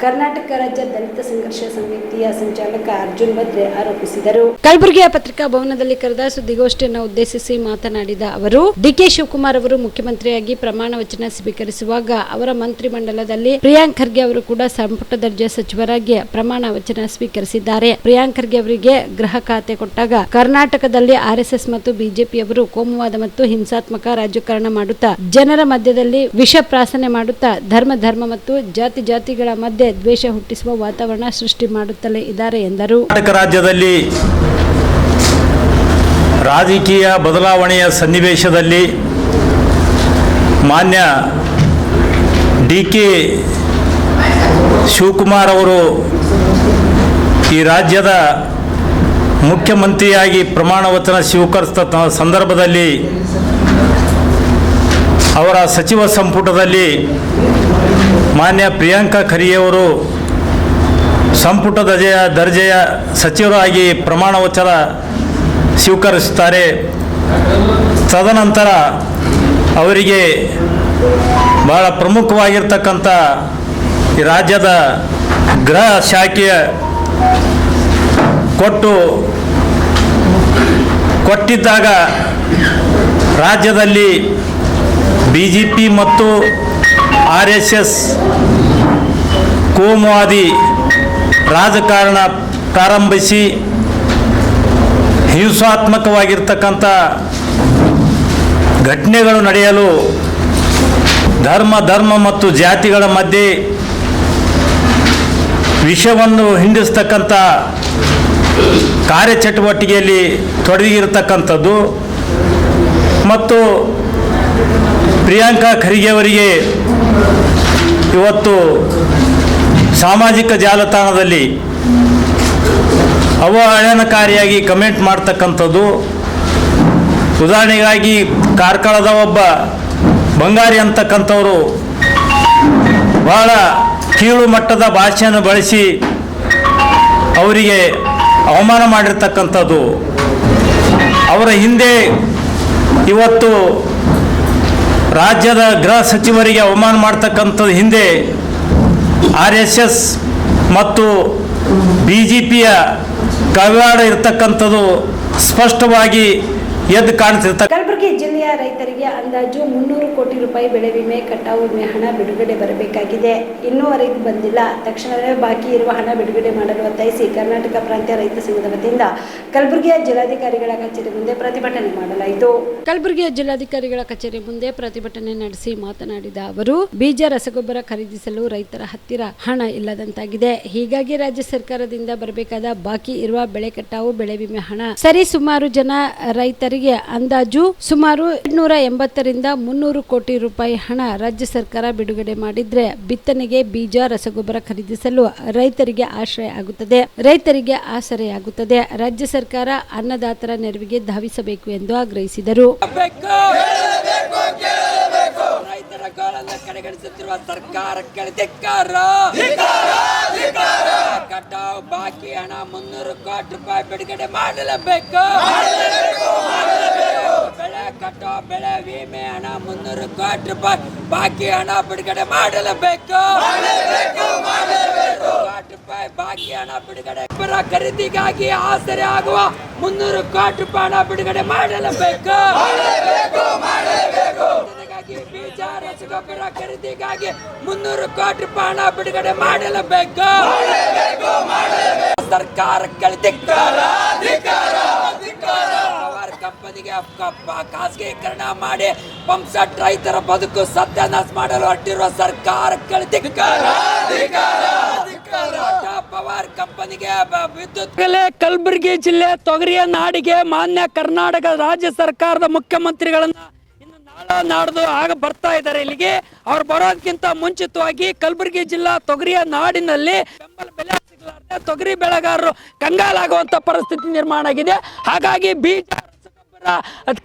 ಕರ್ನಾಟಕ ರಾಜ್ಯ ದಲಿತ ಸಂಘರ್ಷ ಸಮಿತಿಯ ಸಂಚಾಲಕ ಅರ್ಜುನ್ ಭದ್ರೆ ಆರೋಪಿಸಿದರು. ಕಲಬುರಗಿಯ ಪತ್ರಿಕಾ ಭವನದಲ್ಲಿ ಕರೆದ ಸುದ್ದಿಗೋಷ್ಠಿಯನ್ನು ಉದ್ದೇಶಿಸಿ ಮಾತನಾಡಿದ ಅವರು, ಡಿಕೆ ಶಿವಕುಮಾರ್ ಅವರು ಮುಖ್ಯಮಂತ್ರಿಯಾಗಿ ಪ್ರಮಾಣ ವಚನ ಸ್ವೀಕರಿಸುವಾಗ ಅವರ ಮಂತ್ರಿಮಂಡಲದಲ್ಲಿ ಪ್ರಿಯಾಂಕ್ ಖರ್ಗೆ ಅವರು ಕೂಡ ಸಂಪುಟ ದರ್ಜೆ ಸಚಿವರಾಗಿ ಪ್ರಮಾಣ ವಚನ ಸ್ವೀಕರಿಸಿದ್ದಾರೆ. ಪ್ರಿಯಾಂಕ್ ಖರ್ಗೆ ಅವರಿಗೆ ಗೃಹ ಖಾತೆ ಕೊಟ್ಟಾಗ ಕರ್ನಾಟಕದಲ್ಲಿ ಆರ್ಎಸ್ಎಸ್ ಮತ್ತು ಬಿಜೆಪಿಯವರು ಕೋಮುವಾದ ಮತ್ತು ಹಿಂಸಾತ್ಮಕ ರಾಜಕಾರಣ ಮಾಡುತ್ತಾ ಜನರ ಮಧ್ಯದಲ್ಲಿ ವಿಷ ಪ್ರಾಸನೆ ಮಾಡುತ್ತಾ ಧರ್ಮ ಮತ್ತು ಜಾತಿಗಳ ಮಧ್ಯೆ ದ್ವೇಷ ಹುಟ್ಟಿಸುವ ವಾತಾವರಣ ಸೃಷ್ಟಿ ಮಾಡುತ್ತಲೇ ಇದ್ದಾರೆ ಎಂದರು. ಕರ್ನಾಟಕ ರಾಜ್ಯದಲ್ಲಿ ರಾಜಕೀಯ ಬದಲಾವಣೆಯ ಸನ್ನಿವೇಶದಲ್ಲಿ ಮಾನ್ಯ ಡಿಕೆ ಶಿವಕುಮಾರ್ ಅವರು ಈ ರಾಜ್ಯದ ಮುಖ್ಯಮಂತ್ರಿಯಾಗಿ ಪ್ರಮಾಣ ವಚನ ಸ್ವೀಕರಿಸಿದ ಸಂದರ್ಭದಲ್ಲಿ ಅವರ ಸಚಿವ ಸಂಪುಟದಲ್ಲಿ ಮಾನ್ಯ ಪ್ರಿಯಾಂಕಾ ಖರ್ಗೆಯವರು ಸಂಪುಟ ದರ್ಜೆಯ ಸಚಿವರಾಗಿ ಪ್ರಮಾಣ ವಚನ ಸ್ವೀಕರಿಸುತ್ತಾರೆ. ತದನಂತರ ಅವರಿಗೆ ಬಹಳ ಪ್ರಮುಖವಾಗಿರ್ತಕ್ಕಂಥ ಈ ರಾಜ್ಯದ ಗೃಹ ಶಾಖೆಯ ಕೊಟ್ಟಿದ್ದಾಗ ರಾಜ್ಯದಲ್ಲಿ ಬಿಜೆಪಿ ಮತ್ತು ಆರ್ಎಸ್ಎಸ್ ಕೋಮುವಾದಿ ರಾಜಕಾರಣ ಪ್ರಾರಂಭಿಸಿ ಹಿಂಸಾತ್ಮಕವಾಗಿರ್ತಕ್ಕಂಥ ಘಟನೆಗಳು ನಡೆಯಲು ಧರ್ಮ ಮತ್ತು ಜಾತಿಗಳ ಮಧ್ಯೆ ವಿಷವನ್ನು ಹಿಂಡಿಸ್ತಕ್ಕಂಥ ಕಾರ್ಯಚಟುವಟಿಕೆಯಲ್ಲಿ ತೊಡಗಿರತಕ್ಕಂಥದ್ದು ಮತ್ತು ಪ್ರಿಯಾಂಕಾ ಖರ್ಗೆ ಅವರಿಗೆ ಇವತ್ತು ಸಾಮಾಜಿಕ ಜಾಲತಾಣದಲ್ಲಿ ಅವಹೇಳನಕಾರಿಯಾಗಿ ಕಮೆಂಟ್ ಮಾಡ್ತಕ್ಕಂಥದ್ದು. ಉದಾಹರಣೆಗಾಗಿ ಕಾರ್ಕಳದ ಒಬ್ಬ ಬಂಗಾರಿ ಅಂತಕ್ಕಂಥವರು ಬಹಳ ಕೀಳು ಮಟ್ಟದ ಭಾಷೆಯನ್ನು ಬಳಸಿ ಅವರಿಗೆ ಅವಮಾನ ಮಾಡಿರ್ತಕ್ಕಂಥದ್ದು. ಅವರ ಹಿಂದೆ ಇವತ್ತು ರಾಜ್ಯದ ಗೃಹ ಸಚಿವರಿಗೆ ಅವಮಾನ ಮಾಡ್ತಕ್ಕಂಥದ್ದು ಹಿಂದೆ ಆರ್ಎಸ್ಎಸ್ ಮತ್ತು ಬಿಜೆಪಿಯ ಕೈವಾಡ ಇರತಕ್ಕಂಥದ್ದು ಸ್ಪಷ್ಟವಾಗಿ ಎದ್ದು ಕಾಣ್ತಿರ್ತಾರೆ. ಕಲಬುರಗಿ ಜಿಲ್ಲೆಯ ರೈತರಿಗೆ ಅಂದಾಜು 300 ಕೋಟಿ ರೂಪಾಯಿ ಬೆಳೆ ವಿಮೆ ಕಟಾವು ವಿಮೆ ಹಣ ಬಿಡುಗಡೆ ಬರಬೇಕಾಗಿದೆ. ಇನ್ನೂವರೆಗೂ ಬಂದಿಲ್ಲ. ತಕ್ಷಣವೇ ಬಾಕಿ ಇರುವ ಹಣ ಬಿಡುಗಡೆ ಮಾಡಲು ಒತ್ತಾಯಿಸಿ ಕರ್ನಾಟಕ ಪ್ರಾಂತ್ಯ ರೈತ ಸಂಘದ ವತಿಯಿಂದ ಕಲಬುರಗಿಯ ಜಿಲ್ಲಾಧಿಕಾರಿಗಳ ಕಚೇರಿ ಮುಂದೆ ಪ್ರತಿಭಟನೆ ಮಾಡಲಾಯಿತು. ಕಲಬುರಗಿಯ ಜಿಲ್ಲಾಧಿಕಾರಿಗಳ ಕಚೇರಿ ಮುಂದೆ ಪ್ರತಿಭಟನೆ ನಡೆಸಿ ಮಾತನಾಡಿದ ಅವರು, ಬೀಜ ರಸಗೊಬ್ಬರ ಖರೀದಿಸಲು ರೈತರ ಹತ್ತಿರ ಹಣ ಇಲ್ಲದಂತಾಗಿದೆ. ಹೀಗಾಗಿ ರಾಜ್ಯ ಸರ್ಕಾರದಿಂದ ಬರಬೇಕಾದ ಬಾಕಿ ಇರುವ ಬೆಳೆ ಕಟಾವು ಬೆಳೆ ವಿಮೆ ಹಣ ಸರಿ ಸುಮಾರು ಜನ ರೈತರಿಗೆ ಅಂದಾಜು ಸುಮಾರು 280 ರಿಂದ 300 ಕೋಟಿ ರೂಪಾಯಿ ಹಣ ರಾಜ್ಯ ಸರ್ಕಾರ ಬಿಡುಗಡೆ ಮಾಡಿದ್ರೆ ಬಿತ್ತನೆಗೆ ಬೀಜ ರಸಗೊಬ್ಬರ ಖರೀದಿಸಲು ರೈತರಿಗೆ ಆಸರೆಯಾಗುತ್ತದೆ. ರಾಜ್ಯ ಸರ್ಕಾರ ಅನ್ನದಾತರ ನೆರವಿಗೆ ಧಾವಿಸಬೇಕು ಎಂದು ಆಗ್ರಹಿಸಿದರು. ರೈತರ ಗೋಳನ್ನು ಕಡೆಗಣಿಸುತ್ತಿರುವ ಸರ್ಕಾರಕ್ಕೆ ಧಿಕ್ಕಾರ. ಕಟಾವು ಬಾಕಿ ಹಣ 300 ಕೋಟಿ ರೂಪಾಯಿ ಬಿಡುಗಡೆ ಮಾಡಲೇಬೇಕು. ಬೆಳೆ ಕಟ್ಟೋ ಬೆಳೆ ವಿಮೆ ಹಣ 300 ಕೋಟಿ ರೂಪಾಯಿ ಬಾಕಿ ಹಣ ಬಿಡುಗಡೆ ಮಾಡಲೇಬೇಕು. ಕೋಟಿ ರೂಪಾಯಿ ಬಾಕಿ ಹಣ ಬಿಡುಗಡೆ ಖರೀದಿಗಾಗಿ ಆಸರೆ ಆಗುವ 300 ಕೋಟಿ ರೂಪಾಯಿ ಹಣ ಬಿಡುಗಡೆ ಮಾಡಲೇಬೇಕು. ಬೀಜ ರಸಗೊಬ್ಬರ ಖರೀದಿಗಾಗಿ 300 ಕೋಟಿ ರೂಪಾಯಿ ಹಣ ಬಿಡುಗಡೆ ಮಾಡಲೇಬೇಕು. ಸರ್ಕಾರಕ್ಕೆ ಪವರ್ ಕಂಪನಿಗೆ ಖಾಸಗೀಕರಣ ಮಾಡಿ ಪಂಪ್ಸೆಟ್ ರೈತರ ಬದುಕು ಸತ್ಯಾನಾಶ ಮಾಡಲು ಹೊರಟಿರುವ ಸರ್ಕಾರಕ್ಕೆ ಪವರ್ ಕಂಪನಿಗೆ ವಿದ್ಯುತ್ ಕಲಬುರಗಿ ಜಿಲ್ಲೆ ತೊಗರಿಯ ನಾಡಿಗೆ ಮಾನ್ಯ ಕರ್ನಾಟಕ ರಾಜ್ಯ ಸರ್ಕಾರದ ಮುಖ್ಯಮಂತ್ರಿಗಳನ್ನ ನಾಡ್ದು ಆಗ ಬರ್ತಾ ಇದ್ದಾರೆ. ಇಲ್ಲಿಗೆ ಅವ್ರು ಬರೋದಕ್ಕಿಂತ ಮುಂಚಿತವಾಗಿ ಕಲಬುರಗಿ ಜಿಲ್ಲಾ ತೊಗರಿಯ ನಾಡಿನಲ್ಲಿ ಬೆಂಬಲ ಬೆಲೆ ಸಿಗಲಾರದೆ ತೊಗರಿ ಬೆಳೆಗಾರರು ಕಂಗಾಲಾಗುವಂತ ಪರಿಸ್ಥಿತಿ ನಿರ್ಮಾಣ ಆಗಿದೆ. ಹಾಗಾಗಿ ಬೀಜ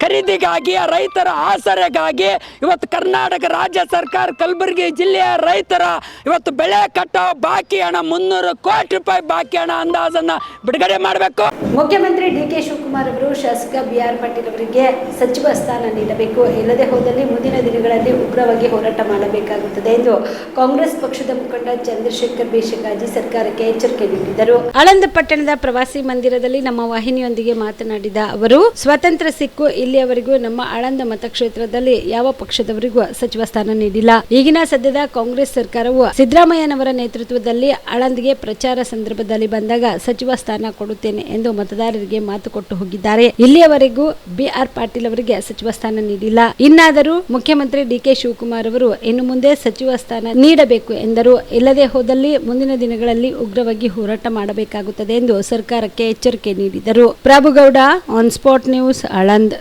ಖರೀದಿಗಾಗಿ ರೈತರ ಆಸರೆಗಾಗಿ ಇವತ್ತು ಕರ್ನಾಟಕ ರಾಜ್ಯ ಸರ್ಕಾರ ಕಲಬುರಗಿ ಜಿಲ್ಲೆಯ ರೈತರ ಇವತ್ತು ಬೆಳೆ ಕಟ್ಟೋ ಬಾಕಿ ಹಣ 300 ಕೋಟಿ ರೂಪಾಯಿ ಬಾಕಿ ಹಣ ಅಂದಾಜನ್ನ ಬಿಡುಗಡೆ ಮಾಡಬೇಕು. ಮುಖ್ಯಮಂತ್ರಿ ಡಿಕೆ ಶಿವಕುಮಾರ್ ಅವರು ಶಾಸಕ BR ಪಾಟೀಲ್ ಅವರಿಗೆ ಸಚಿವ ಸ್ಥಾನ ನೀಡಬೇಕು, ಇಲ್ಲದೆ ಹೋದಲ್ಲಿ ಮುಂದಿನ ದಿನಗಳಲ್ಲಿ ಉಗ್ರವಾಗಿ ಹೋರಾಟ ಮಾಡಬೇಕಾಗುತ್ತದೆ ಎಂದು ಕಾಂಗ್ರೆಸ್ ಪಕ್ಷದ ಮುಖಂಡ ಚಂದ್ರಶೇಖರ್ ಬೇಶಕಾಜಿ ಸರ್ಕಾರಕ್ಕೆ ಎಚ್ಚರಿಕೆ ನೀಡಿದರು. ಆಳಂದ ಪಟ್ಟಣದ ಪ್ರವಾಸಿ ಮಂದಿರದಲ್ಲಿ ನಮ್ಮ ವಾಹಿನಿಯೊಂದಿಗೆ ಮಾತನಾಡಿದ ಅವರು, ಸ್ವತಂತ್ರ ಸಿಕ್ಕು ಇಲ್ಲಿಯವರೆಗೂ ನಮ್ಮ ಆಳಂದ ಮತಕ್ಷೇತ್ರದಲ್ಲಿ ಯಾವ ಪಕ್ಷದವರಿಗೂ ಸಚಿವ ಸ್ಥಾನ ನೀಡಿಲ್ಲ. ಈಗಿನ ಸದ್ಯದ ಕಾಂಗ್ರೆಸ್ ಸರ್ಕಾರವು ಸಿದ್ದರಾಮಯ್ಯನವರ ನೇತೃತ್ವದಲ್ಲಿ ಆಳಂದ್ಗೆ ಪ್ರಚಾರ ಸಂದರ್ಭದಲ್ಲಿ ಬಂದಾಗ ಸಚಿವ ಸ್ಥಾನ ಕೊಡುತ್ತೇನೆ ಎಂದು ಮತದಾರರಿಗೆ ಮಾತು ಕೊಟ್ಟು ಹೋಗಿದ್ದಾರೆ. ಇಲ್ಲಿಯವರೆಗೂ BR ಪಾಟೀಲ್ ಅವರಿಗೆ ಸಚಿವ ಸ್ಥಾನ ನೀಡಿಲ್ಲ. ಇನ್ನಾದರೂ ಮುಖ್ಯಮಂತ್ರಿ DK ಶಿವಕುಮಾರ್ ಅವರು ಇನ್ನು ಮುಂದೆ ಸಚಿವ ಸ್ಥಾನ ನೀಡಬೇಕು ಎಂದರು. ಇಲ್ಲದೆ ಹೋದಲ್ಲಿ ಮುಂದಿನ ದಿನಗಳಲ್ಲಿ ಉಗ್ರವಾಗಿ ಹೋರಾಟ ಮಾಡಬೇಕಾಗುತ್ತದೆ ಎಂದು ಸರ್ಕಾರಕ್ಕೆ ಎಚ್ಚರಿಕೆ ನೀಡಿದರು. Prabhugouda, on spot news, Aland.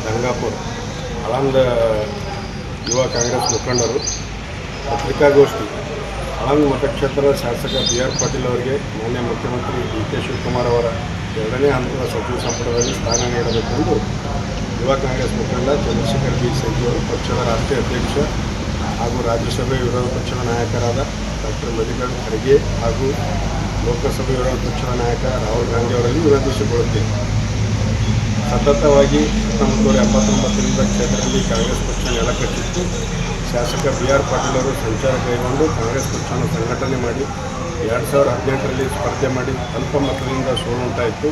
Gangapura Aland ಯುವ ಕಾಂಗ್ರೆಸ್ ಮುಖಂಡರು ಪತ್ರಿಕಾಗೋಷ್ಠಿ. ಆಳಂದ ಮತಕ್ಷೇತ್ರದ ಶಾಸಕ BR ಪಾಟೀಲ್ ಅವರಿಗೆ ಮಾನ್ಯ ಮುಖ್ಯಮಂತ್ರಿ DK ಶಿವಕುಮಾರ್ ಅವರ 2ನೇ ಹಂತದ ಸಚಿವ ಸಂಪುಟದಲ್ಲಿ ಸ್ಥಾನ ನೀಡಬೇಕೆಂದು ಯುವ ಕಾಂಗ್ರೆಸ್ ಮುಖಂಡ ಚಂದ್ರಶೇಖರ್ ಬೇಶಕಾಜಿ ಅವರು ಪಕ್ಷದ ರಾಷ್ಟ್ರೀಯ ಅಧ್ಯಕ್ಷ ಹಾಗೂ ರಾಜ್ಯಸಭೆ ವಿರೋಧ ಪಕ್ಷದ ನಾಯಕರಾದ ಡಾಕ್ಟರ್ ಮಲ್ಲಿಕಾರ್ಜುನ ಖರ್ಗೆ ಹಾಗೂ ಲೋಕಸಭೆ ವಿರೋಧ ಪಕ್ಷದ ನಾಯಕ ರಾಹುಲ್ ಗಾಂಧಿ ಅವರಲ್ಲಿ ವಿನಂತಿಸಿಕೊಳ್ಳುತ್ತೇವೆ. ಸತತವಾಗಿ 1979ರಿಂದ ಕ್ಷೇತ್ರದಲ್ಲಿ ಕಾಂಗ್ರೆಸ್ ಪಕ್ಷ ನೆಲಕಚ್ಚಿತ್ತು. ಶಾಸಕ BR ಪಾಟೀಲ್ ಅವರು ಸಂಚಾರ ಕೈಗೊಂಡು ಕಾಂಗ್ರೆಸ್ ಪಕ್ಷವನ್ನು ಸಂಘಟನೆ ಮಾಡಿ 2018ರಲ್ಲಿ ಸ್ಪರ್ಧೆ ಮಾಡಿ ಅಲ್ಪ ಮತದಿಂದ ಸೋಲುಂಟಾಯಿತು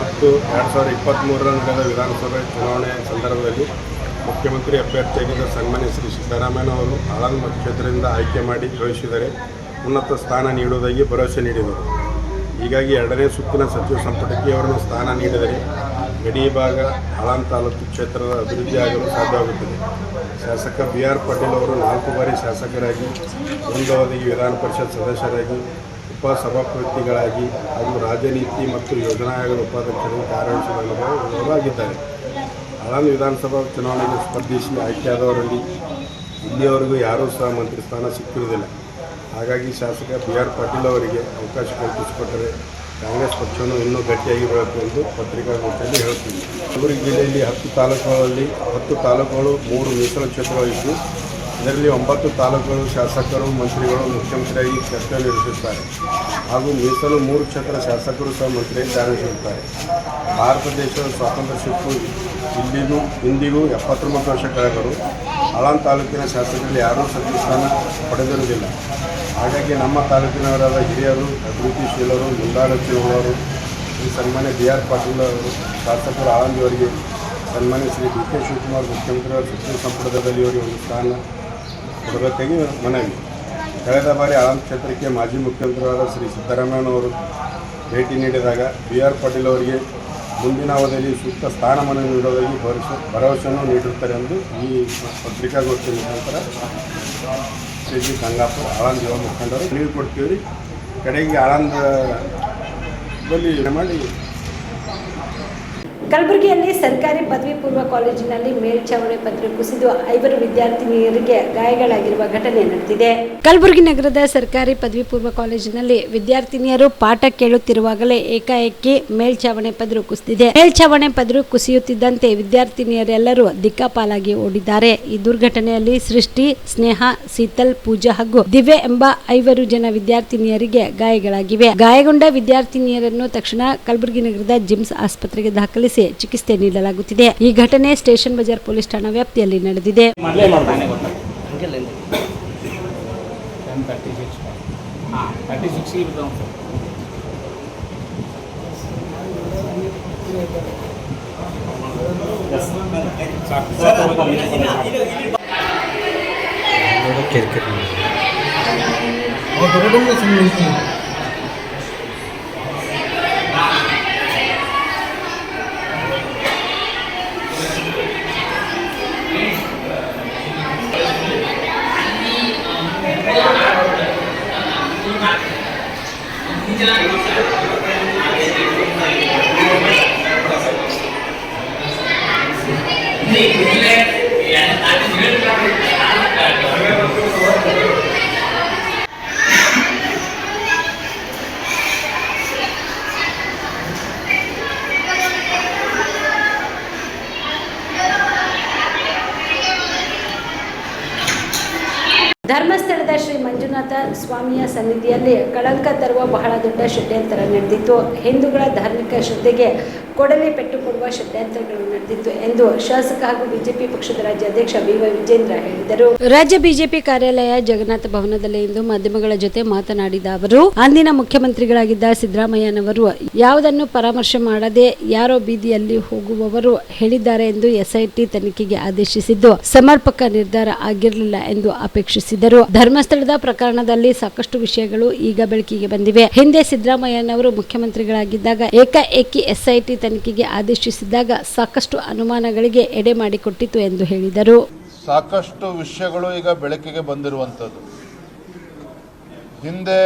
ಮತ್ತು 2023ರಲ್ಲಿ ನಡೆದ ವಿಧಾನಸಭೆ ಚುನಾವಣೆ ಸಂದರ್ಭದಲ್ಲಿ ಮುಖ್ಯಮಂತ್ರಿ ಅಭ್ಯರ್ಥಿಯಾಗಿದ್ದ ಸನ್ಮಾನ್ಯ ಶ್ರೀ ಸಿದ್ದರಾಮಯ್ಯನವರು ಆಳಂದ ಮತಕ್ಷೇತ್ರದಿಂದ ಆಯ್ಕೆ ಮಾಡಿ ಕಳುಹಿಸಿದರೆ ಉನ್ನತ ಸ್ಥಾನ ನೀಡುವುದಾಗಿ ಭರವಸೆ ನೀಡಿದರು. ಹೀಗಾಗಿ 2ನೇ ಸುತ್ತಿನ ಸಚಿವ ಸಂಪುಟಕ್ಕೆ ಅವರನ್ನು ಸ್ಥಾನ ನೀಡಿದರೆ ಗಡಿ ಭಾಗ ಆಳಂದ ತಾಲೂಕು ಕ್ಷೇತ್ರದ ಅಭಿವೃದ್ಧಿಯಾಗಲು ಸಾಧ್ಯವಾಗುತ್ತದೆ. ಶಾಸಕ BR ಪಾಟೀಲ್ ಅವರು 4 ಬಾರಿ ಶಾಸಕರಾಗಿ, ಒಂದು ಅವಧಿಗೆ ವಿಧಾನ ಪರಿಷತ್ ಸದಸ್ಯರಾಗಿ, ಉಪಸಭಾಪತಿಗಳಾಗಿ ಹಾಗೂ ರಾಜನೀತಿ ಮತ್ತು ಯೋಜನಾ ಆಯೋಗದ ಉಪಾಧ್ಯಕ್ಷರಾಗಿ ಕಾರ್ಯನಿರ್ವಹಿಸಿದ ಅನುಭವವಾಗಿದ್ದಾರೆ. ಆಳಂದ ವಿಧಾನಸಭಾ ಚುನಾವಣೆಗೆ ಸ್ಪರ್ಧಿಸಿ ಆಯ್ಕೆಯಾದವರಲ್ಲಿ ಇಲ್ಲಿಯವರೆಗೂ ಯಾರೂ ಸಹ ಮಂತ್ರಿ ಸ್ಥಾನ ಸಿಕ್ಕಿರುವುದಿಲ್ಲ. ಹಾಗಾಗಿ ಶಾಸಕ BR ಪಾಟೀಲ್ ಅವರಿಗೆ ಅವಕಾಶ ಕಲ್ಪಿಸಿಕೊಟ್ಟರೆ ಕಾಂಗ್ರೆಸ್ ಪಕ್ಷವನ್ನು ಇನ್ನೂ ಗಟ್ಟಿಯಾಗಿರಬೇಕು ಎಂದು ಪತ್ರಿಕಾಗೋಷ್ಠಿಯಲ್ಲಿ ಹೇಳುತ್ತೀವಿ. ಕಲಬುರಗಿ ಜಿಲ್ಲೆಯಲ್ಲಿ 10 ತಾಲೂಕುಗಳಲ್ಲಿ 10 ತಾಲೂಕುಗಳು 3 ಮೀಸಲು ಕ್ಷೇತ್ರಗಳಿದ್ದು ಇದರಲ್ಲಿ 9 ತಾಲೂಕುಗಳು ಶಾಸಕರು, ಮಂತ್ರಿಗಳು ಮುಖ್ಯಮಂತ್ರಿಯಾಗಿ ಕರ್ತವ್ಯ ನಿರ್ವಹಿಸುತ್ತಾರೆ ಹಾಗೂ ಮೀಸಲು 3 ಕ್ಷೇತ್ರ ಶಾಸಕರು ಸಹ ಮಂತ್ರಿಯಾಗಿ ಕಾರ್ಯನಿರ್ವಹಿಸುತ್ತಾರೆ. ಭಾರತ ದೇಶದ ಸ್ವಾತಂತ್ರ್ಯ ಸಿಕ್ಕು ಇಂದಿಗೂ 79 ವರ್ಷ ಕಳೆದರೂ ಆಳಂದ ತಾಲೂಕಿನ ಶಾಸಕರಲ್ಲಿ ಯಾರೂ ಸಚಿವ ಸ್ಥಾನ ಪಡೆದಿರುವುದಿಲ್ಲ. ಹಾಗಾಗಿ ನಮ್ಮ ತಾಲೂಕಿನವರಾದ ಹಿರಿಯರು, ಅಭಿವೃದ್ಧಿಶೀಲರು, ಮುಂದಾಲೋಚನೆಯುಳ್ಳವರು ಶ್ರೀ ಸನ್ಮಾನ್ಯ BR ಪಾಟೀಲ್ ಅವರು ಶಾಸಕರು ಆಳಂದಿಯವರಿಗೆ ಸನ್ಮಾನ್ಯ ಶ್ರೀ DK ಶಿವಕುಮಾರ್ ಮುಖ್ಯಮಂತ್ರಿಯವರ ಸಚಿವ ಸಂಪುಟದಲ್ಲಿ ಇವರಿಗೆ ಒಂದು ಸ್ಥಾನ ಕೊಡಬೇಕಾಗಿ ಮನವಿ. ಕಳೆದ ಬಾರಿ ಆಳಂದ ಕ್ಷೇತ್ರಕ್ಕೆ ಮಾಜಿ ಮುಖ್ಯಮಂತ್ರಿಯಾದ ಶ್ರೀ ಸಿದ್ದರಾಮಯ್ಯನವರು ಭೇಟಿ ನೀಡಿದಾಗ BR ಪಾಟೀಲ್ ಅವರಿಗೆ ಮುಂದಿನ ಅವಧಿಯಲ್ಲಿ ಸೂಕ್ತ ಸ್ಥಾನಮಾನ ನೀಡುವುದಾಗಿ ಭರವಸೆಯನ್ನು ನೀಡಿರುತ್ತಾರೆ ಎಂದು ಈ ಪತ್ರಿಕಾಗೋಷ್ಠಿ ಮುಖಾಂತರ ಶ್ರೀ ಗಂಗಾಪುರ ಆಳಂದ ಯುವ ಮುಖಂಡರು ನೀವು ಕೊಡ್ತೀವಿ. ಕಡೆಗೆ ಆಳಂದದಲ್ಲಿ ಮಾಡಿ ಕಲಬುರಗಿಯಲ್ಲಿ ಸರ್ಕಾರಿ ಪದವಿ ಪೂರ್ವ ಕಾಲೇಜಿನಲ್ಲಿ ಮೇಲ್ಛಾವಣಿ ಪತ್ರ ಕುಸಿದು 5 ವಿದ್ಯಾರ್ಥಿನಿಯರಿಗೆ ಗಾಯಗಳಾಗಿರುವ ಘಟನೆ ನಡೆದಿದೆ. ಕಲಬುರಗಿ ನಗರದ ಸರ್ಕಾರಿ ಪದವಿ ಪೂರ್ವ ಕಾಲೇಜಿನಲ್ಲಿ ವಿದ್ಯಾರ್ಥಿನಿಯರು ಪಾಠ ಕೇಳುತ್ತಿರುವಾಗಲೇ ಏಕಾಏಕಿ ಮೇಲ್ಛಾವಣಿ ಪದರು ಕುಸಿದಿದೆ. ಮೇಲ್ಛಾವಣಿ ಪದರು ಕುಸಿಯುತ್ತಿದ್ದಂತೆ ವಿದ್ಯಾರ್ಥಿನಿಯರೆಲ್ಲರೂ ದಿಕ್ಕಾಪಾಲಾಗಿ ಓಡಿದ್ದಾರೆ. ಈ ದುರ್ಘಟನೆಯಲ್ಲಿ ಸೃಷ್ಟಿ, ಸ್ನೇಹ, ಶೀತಲ್, ಪೂಜಾ ಹಾಗೂ ದಿವ್ಯ ಎಂಬ 5 ಜನ ವಿದ್ಯಾರ್ಥಿನಿಯರಿಗೆ ಗಾಯಗಳಾಗಿವೆ. ಗಾಯಗೊಂಡ ವಿದ್ಯಾರ್ಥಿನಿಯರನ್ನು ತಕ್ಷಣ ಕಲಬುರಗಿ ನಗರದ ಜಿಮ್ಸ್ ಆಸ್ಪತ್ರೆಗೆ ದಾಖಲಿಸಿ ದಾಖಲಿಸಿ ಚಿಕಿತ್ಸೆ ನೀಡಲಾಗುತ್ತಿದೆ. ಈ ಘಟನೆ ಸ್ಟೇಷನ್ ಬಜಾರ್ ಪೊಲೀಸ್ ಠಾಣಾ ವ್ಯಾಪ್ತಿಯಲ್ಲಿ ನಡೆದಿದೆ. ಧರ್ಮಸ್ಥಳದ ಶ್ರೀ ಮಂಜುನಾಥ ಸ್ವಾಮಿಯ ಸನ್ನಿಧಿಯಲ್ಲಿ ಕಳಂಕ ತರುವ ಬಹಳ ದೊಡ್ಡ ಷಡ್ಯಂತರ ನಡೆದಿತ್ತು. ಹಿಂದೂಗಳ ಧಾರ್ಮಿಕ ಶ್ರದ್ಧೆಗೆ ಕೊಡಲಿ ಪೆಟ್ಟು ಕೊಡುವ ಷಡ್ಯಂತ್ರಗಳು ನಡೆದಿತ್ತು ಎಂದು ಶಾಸಕ ಹಾಗೂ ಬಿಜೆಪಿ ಪಕ್ಷದ ರಾಜ್ಯಾಧ್ಯಕ್ಷ ಬಿವೈ ವಿಜೇಂದ್ರ ಹೇಳಿದರು. ರಾಜ್ಯ ಬಿಜೆಪಿ ಕಾರ್ಯಾಲಯ ಜಗನ್ನಾಥ ಭವನದಲ್ಲಿ ಇಂದು ಮಾಧ್ಯಮಗಳ ಜೊತೆ ಮಾತನಾಡಿದ ಅವರು, ಅಂದಿನ ಮುಖ್ಯಮಂತ್ರಿಗಳಾಗಿದ್ದ ಸಿದ್ದರಾಮಯ್ಯನವರು ಯಾವುದನ್ನು ಪರಾಮರ್ಶೆ ಮಾಡದೆ ಯಾರೋ ಬೀದಿಯಲ್ಲಿ ಹೋಗುವವರು ಹೇಳಿದ್ದಾರೆ ಎಂದು ಎಸ್ಐಟಿ ತನಿಖೆಗೆ ಆದೇಶಿಸಿದ್ದು ಸಮರ್ಪಕ ನಿರ್ಧಾರ ಆಗಿರಲಿಲ್ಲ ಎಂದು ಅಪೇಕ್ಷಿಸಿದರು. ಧರ್ಮಸ್ಥಳದ ಪ್ರಕರಣದಲ್ಲಿ ಸಾಕಷ್ಟು ವಿಷಯಗಳು ಈಗ ಬೆಳಕಿಗೆ ಬಂದಿವೆ. ಹಿಂದೆ ಸಿದ್ದರಾಮಯ್ಯನವರು ಮುಖ್ಯಮಂತ್ರಿಗಳಾಗಿದ್ದಾಗ ಏಕಾಏಕಿ ಎಸ್ಐಟಿ ತನಿಖೆಗೆ ಆದೇಶಿಸಿದಾಗ ಸಾಕಷ್ಟು ಅನುಮಾನಗಳಿಗೆ ಎಡೆ ಮಾಡಿಕೊಟ್ಟಿತು ಎಂದು ಹೇಳಿದರು. ಸಾಕಷ್ಟು ವಿಷಯಗಳು ಈಗ ಬೆಳಕಿಗೆ ಬಂದಿರುವಂಥದ್ದು. ಹಿಂದೆ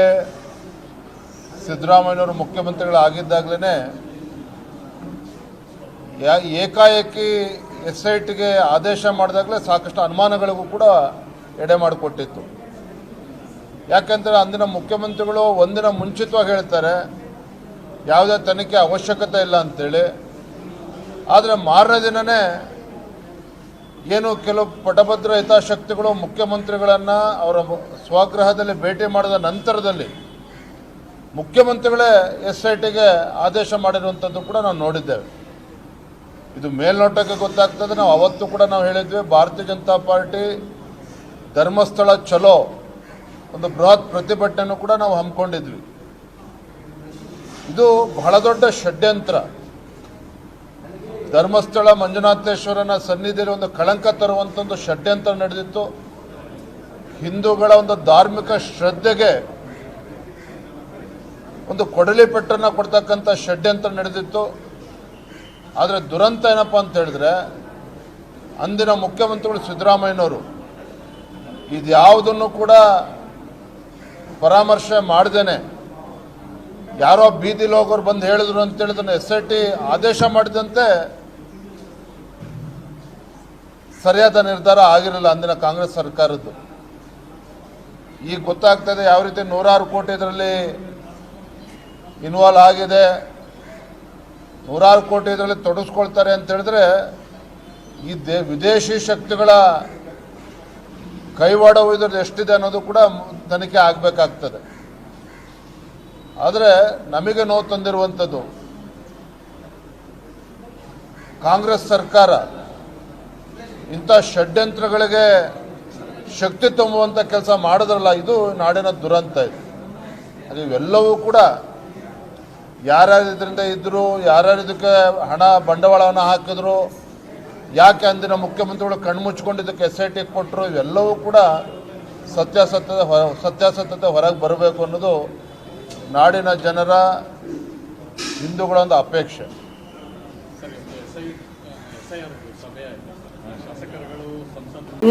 ಸಿದ್ದರಾಮಯ್ಯನವರು ಮುಖ್ಯಮಂತ್ರಿಗಳಾಗಿದ್ದಾಗಲೇ ಏಕಾಏಕಿ ಎಸ್ಐಟಿಗೆ ಆದೇಶ ಮಾಡಿದಾಗಲೇ ಸಾಕಷ್ಟು ಅನುಮಾನಗಳಿಗೂ ಕೂಡ ಎಡೆ ಮಾಡಿಕೊಟ್ಟಿತ್ತು. ಯಾಕೆಂದರೆ ಅಂದಿನ ಮುಖ್ಯಮಂತ್ರಿಗಳು ಒಂದಿನ ಮುಂಚಿತವಾಗಿ ಹೇಳ್ತಾರೆ ಯಾವುದೇ ತನಿಖೆ ಅವಶ್ಯಕತೆ ಇಲ್ಲ ಅಂತೇಳಿ. ಆದರೆ ಮಾರನೇ ದಿನವೇ ಏನು ಕೆಲವು ಪಟಭದ್ರ ಹಿತಾಸಕ್ತಿಗಳು ಮುಖ್ಯಮಂತ್ರಿಗಳನ್ನು ಅವರ ಸ್ವಗೃಹದಲ್ಲಿ ಭೇಟಿ ಮಾಡಿದ ನಂತರದಲ್ಲಿ ಮುಖ್ಯಮಂತ್ರಿಗಳೇ ಎಸ್ಐಟಿಗೆ ಆದೇಶ ಮಾಡಿರುವಂಥದ್ದು ಕೂಡ ನಾವು ನೋಡಿದ್ದೇವೆ. ಇದು ಮೇಲ್ನೋಟಕ್ಕೆ ಗೊತ್ತಾಗ್ತದೆ. ನಾವು ಅವತ್ತು ಕೂಡ ನಾವು ಹೇಳಿದ್ವಿ, ಭಾರತೀಯ ಜನತಾ ಪಾರ್ಟಿ ಧರ್ಮಸ್ಥಳ ಚಲೋ ಒಂದು ಬೃಹತ್ ಪ್ರತಿಭಟನೆಯನ್ನು ಕೂಡ ನಾವು ಹಮ್ಮಿಕೊಂಡಿದ್ವಿ. ಇದು ಬಹಳ ದೊಡ್ಡ ಷಡ್ಯಂತ್ರ. ಧರ್ಮಸ್ಥಳ ಮಂಜುನಾಥೇಶ್ವರನ ಸನ್ನಿಧಿಯಲ್ಲಿ ಒಂದು ಕಳಂಕ ತರುವಂಥ ಒಂದು ಷಡ್ಯಂತ್ರ ನಡೆದಿತ್ತು. ಹಿಂದೂಗಳ ಒಂದು ಧಾರ್ಮಿಕ ಶ್ರದ್ಧೆಗೆ ಒಂದು ಕೊಡಲಿ ಪೆಟ್ಟನ್ನು ಕೊಡ್ತಕ್ಕಂಥ ಷಡ್ಯಂತ್ರ ನಡೆದಿತ್ತು. ಆದರೆ ದುರಂತ ಏನಪ್ಪ ಅಂತ ಹೇಳಿದ್ರೆ, ಅಂದಿನ ಮುಖ್ಯಮಂತ್ರಿಗಳು ಸಿದ್ದರಾಮಯ್ಯನವರು ಇದ್ಯಾವುದನ್ನು ಕೂಡ ಪರಾಮರ್ಶೆ ಮಾಡ್ದೇನೆ ಯಾರೋ ಬೀದಿಲಿ ಹೋಗೋರು ಬಂದು ಹೇಳಿದ್ರು ಅಂತೇಳಿದನ್ನು ಎಸ್ಐಟಿ ಆದೇಶ ಮಾಡಿದಂತೆ ಸರಿಯಾದ ನಿರ್ಧಾರ ಆಗಿರಲಿಲ್ಲ ಅಂದಿನ ಕಾಂಗ್ರೆಸ್ ಸರ್ಕಾರದ್ದು. ಈಗ ಗೊತ್ತಾಗ್ತದೆ ಯಾವ ರೀತಿ 100 ಕೋಟಿ ಇದರಲ್ಲಿ ಇನ್ವಾಲ್ವ್ ಆಗಿದೆ, 100 ಕೋಟಿ ಇದರಲ್ಲಿ ತೊಡಗಿಸ್ಕೊಳ್ತಾರೆ ಅಂತ ಹೇಳಿದ್ರೆ ಈ ವಿದೇಶಿ ಶಕ್ತಿಗಳ ಕೈವಾಡವು ಇದ್ರದ್ದು ಎಷ್ಟಿದೆ ಅನ್ನೋದು ಕೂಡ ತನಿಖೆ ಆಗಬೇಕಾಗ್ತದೆ. ಆದರೆ ನಮಗೆ ನೋವು ತಂದಿರುವಂಥದ್ದು, ಕಾಂಗ್ರೆಸ್ ಸರ್ಕಾರ ಇಂಥ ಷಡ್ಯಂತ್ರಗಳಿಗೆ ಶಕ್ತಿ ತುಂಬುವಂಥ ಕೆಲಸ ಮಾಡಿದ್ರಲ್ಲ, ಇದು ನಾಡಿನ ದುರಂತ. ಇದು ಅದು ಇವೆಲ್ಲವೂ ಕೂಡ ಯಾರ್ಯಾರು ಇದರಿಂದ ಇದ್ದರು, ಯಾರ್ಯಾರು ಇದಕ್ಕೆ ಹಣ ಬಂಡವಾಳವನ್ನು ಹಾಕಿದ್ರು, ಯಾಕೆ ಅಂದಿನ ಮುಖ್ಯಮಂತ್ರಿಗಳು ಕಣ್ಮುಚ್ಕೊಂಡು ಇದಕ್ಕೆ ಎಸ್ಐಟಿ ಕೊಟ್ಟರು, ಇವೆಲ್ಲವೂ ಕೂಡ ಸತ್ಯಾಸತ್ಯತೆ ಹೊರಗೆ ಬರಬೇಕು ಅನ್ನೋದು ನಾಡಿನ ಜನರ, ಹಿಂದೂಗಳ ಒಂದು ಅಪೇಕ್ಷೆ.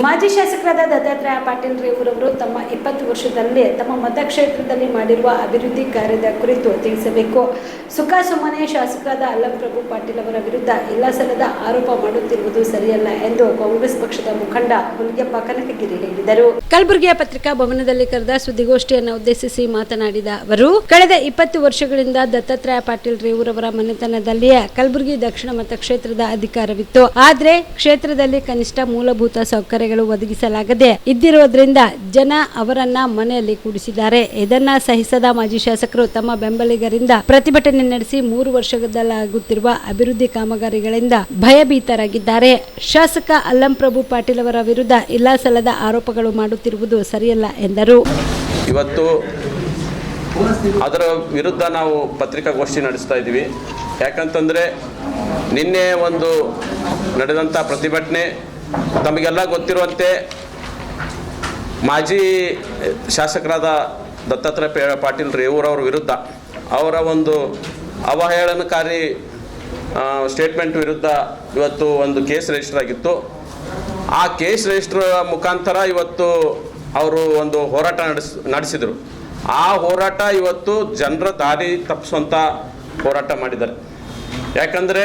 ಮಾಜಿ ಶಾಸಕರಾದ ದತ್ತಾತ್ರೇಯ ಪಾಟೀಲ್ ರೇವೂರವರು ತಮ್ಮ 20 ವರ್ಷದಲ್ಲಿ ತಮ್ಮ ಮತಕ್ಷೇತ್ರದಲ್ಲಿ ಮಾಡಿರುವ ಅಭಿವೃದ್ಧಿ ಕಾರ್ಯದ ಕುರಿತು ತಿಳಿಸಬೇಕು. ಸುಮ್ಮನೆ ಶಾಸಕರಾದ ಅಲ್ಲಂ ಪ್ರಭು ಪಾಟೀಲ್ ಅವರ ವಿರುದ್ಧ ಇಲ್ಲಸಲ್ಲದ ಆರೋಪ ಮಾಡುತ್ತಿರುವುದು ಸರಿಯಲ್ಲ ಎಂದು ಕಾಂಗ್ರೆಸ್ ಪಕ್ಷದ ಮುಖಂಡ ಹುಲಿಗೆಪ್ಪ ಕನಕಗಿರಿ ಹೇಳಿದರು. ಕಲಬುರಗಿಯ ಪತ್ರಿಕಾ ಭವನದಲ್ಲಿ ಕರೆದ ಸುದ್ದಿಗೋಷ್ಠಿಯನ್ನು ಉದ್ದೇಶಿಸಿ ಮಾತನಾಡಿದ ಅವರು, ಕಳೆದ 20 ವರ್ಷಗಳಿಂದ ದತ್ತಾತ್ರೇಯ ಪಾಟೀಲ್ ರೇವೂರವರ ಮನೆತನದಲ್ಲಿಯೇ ಕಲಬುರಗಿ ದಕ್ಷಿಣ ಮತಕ್ಷೇತ್ರದ ಅಧಿಕಾರವಿತ್ತು. ಆದರೆ ಕ್ಷೇತ್ರದಲ್ಲಿ ಕನಿಷ್ಠ ಮೂಲಭೂತ ಸೌಕರ್ಯ ಸೌಕರ್ಯಗಳು ಒದಗಿಸಲಾಗದೆ ಇದ್ದಿರುವುದರಿಂದ ಜನ ಅವರನ್ನ ಮನೆಯಲ್ಲಿ ಕೂಡಿಸಿದ್ದಾರೆ. ಇದನ್ನ ಸಹಿಸದ ಮಾಜಿ ಶಾಸಕರು ತಮ್ಮ ಬೆಂಬಲಿಗರಿಂದ ಪ್ರತಿಭಟನೆ ನಡೆಸಿ 3 ವರ್ಷದಲ್ಲಾಗುತ್ತಿರುವ ಅಭಿವೃದ್ಧಿ ಕಾಮಗಾರಿಗಳಿಂದ ಭಯಭೀತರಾಗಿದ್ದಾರೆ. ಶಾಸಕ ಅಲ್ಲಂಪ್ರಭು ಪಾಟೀಲ್ ಅವರ ವಿರುದ್ಧ ಇಲ್ಲಾಸಲ್ಲದ ಆರೋಪಗಳು ಮಾಡುತ್ತಿರುವುದು ಸರಿಯಲ್ಲ ಎಂದರು. ಇವತ್ತು ಅದರ ವಿರುದ್ಧ ನಾವು ಪತ್ರಿಕಾಗೋಷ್ಠಿ ನಡೆಸ್ತಾ ಇದ್ದೀವಿ. ಯಾಕಂತಂದರೆ ನಿನ್ನೆ ಒಂದು ನಡೆದಂಥ ಪ್ರತಿಭಟನೆ ತಮಗೆಲ್ಲ ಗೊತ್ತಿರುವಂತೆ ಮಾಜಿ ಶಾಸಕರಾದ ದತ್ತಾತ್ರೇಯ ಪಾಟೀಲ್ ರೇವೂರವ್ರ ವಿರುದ್ಧ ಅವರ ಒಂದು ಅವಹೇಳನಕಾರಿ ಸ್ಟೇಟ್ಮೆಂಟ್ ವಿರುದ್ಧ ಇವತ್ತು ಒಂದು ಕೇಸ್ ರಿಜಿಸ್ಟರ್ ಆಗಿತ್ತು. ಆ ಕೇಸ್ ರಿಜಿಸ್ಟರ್ ಮುಖಾಂತರ ಇವತ್ತು ಅವರು ಒಂದು ಹೋರಾಟ ನಡೆಸಿದರು. ಆ ಹೋರಾಟ ಇವತ್ತು ಜನರ ದಾರಿ ತಪ್ಪಿಸುವಂಥ ಹೋರಾಟ ಮಾಡಿದ್ದಾರೆ. ಯಾಕಂದರೆ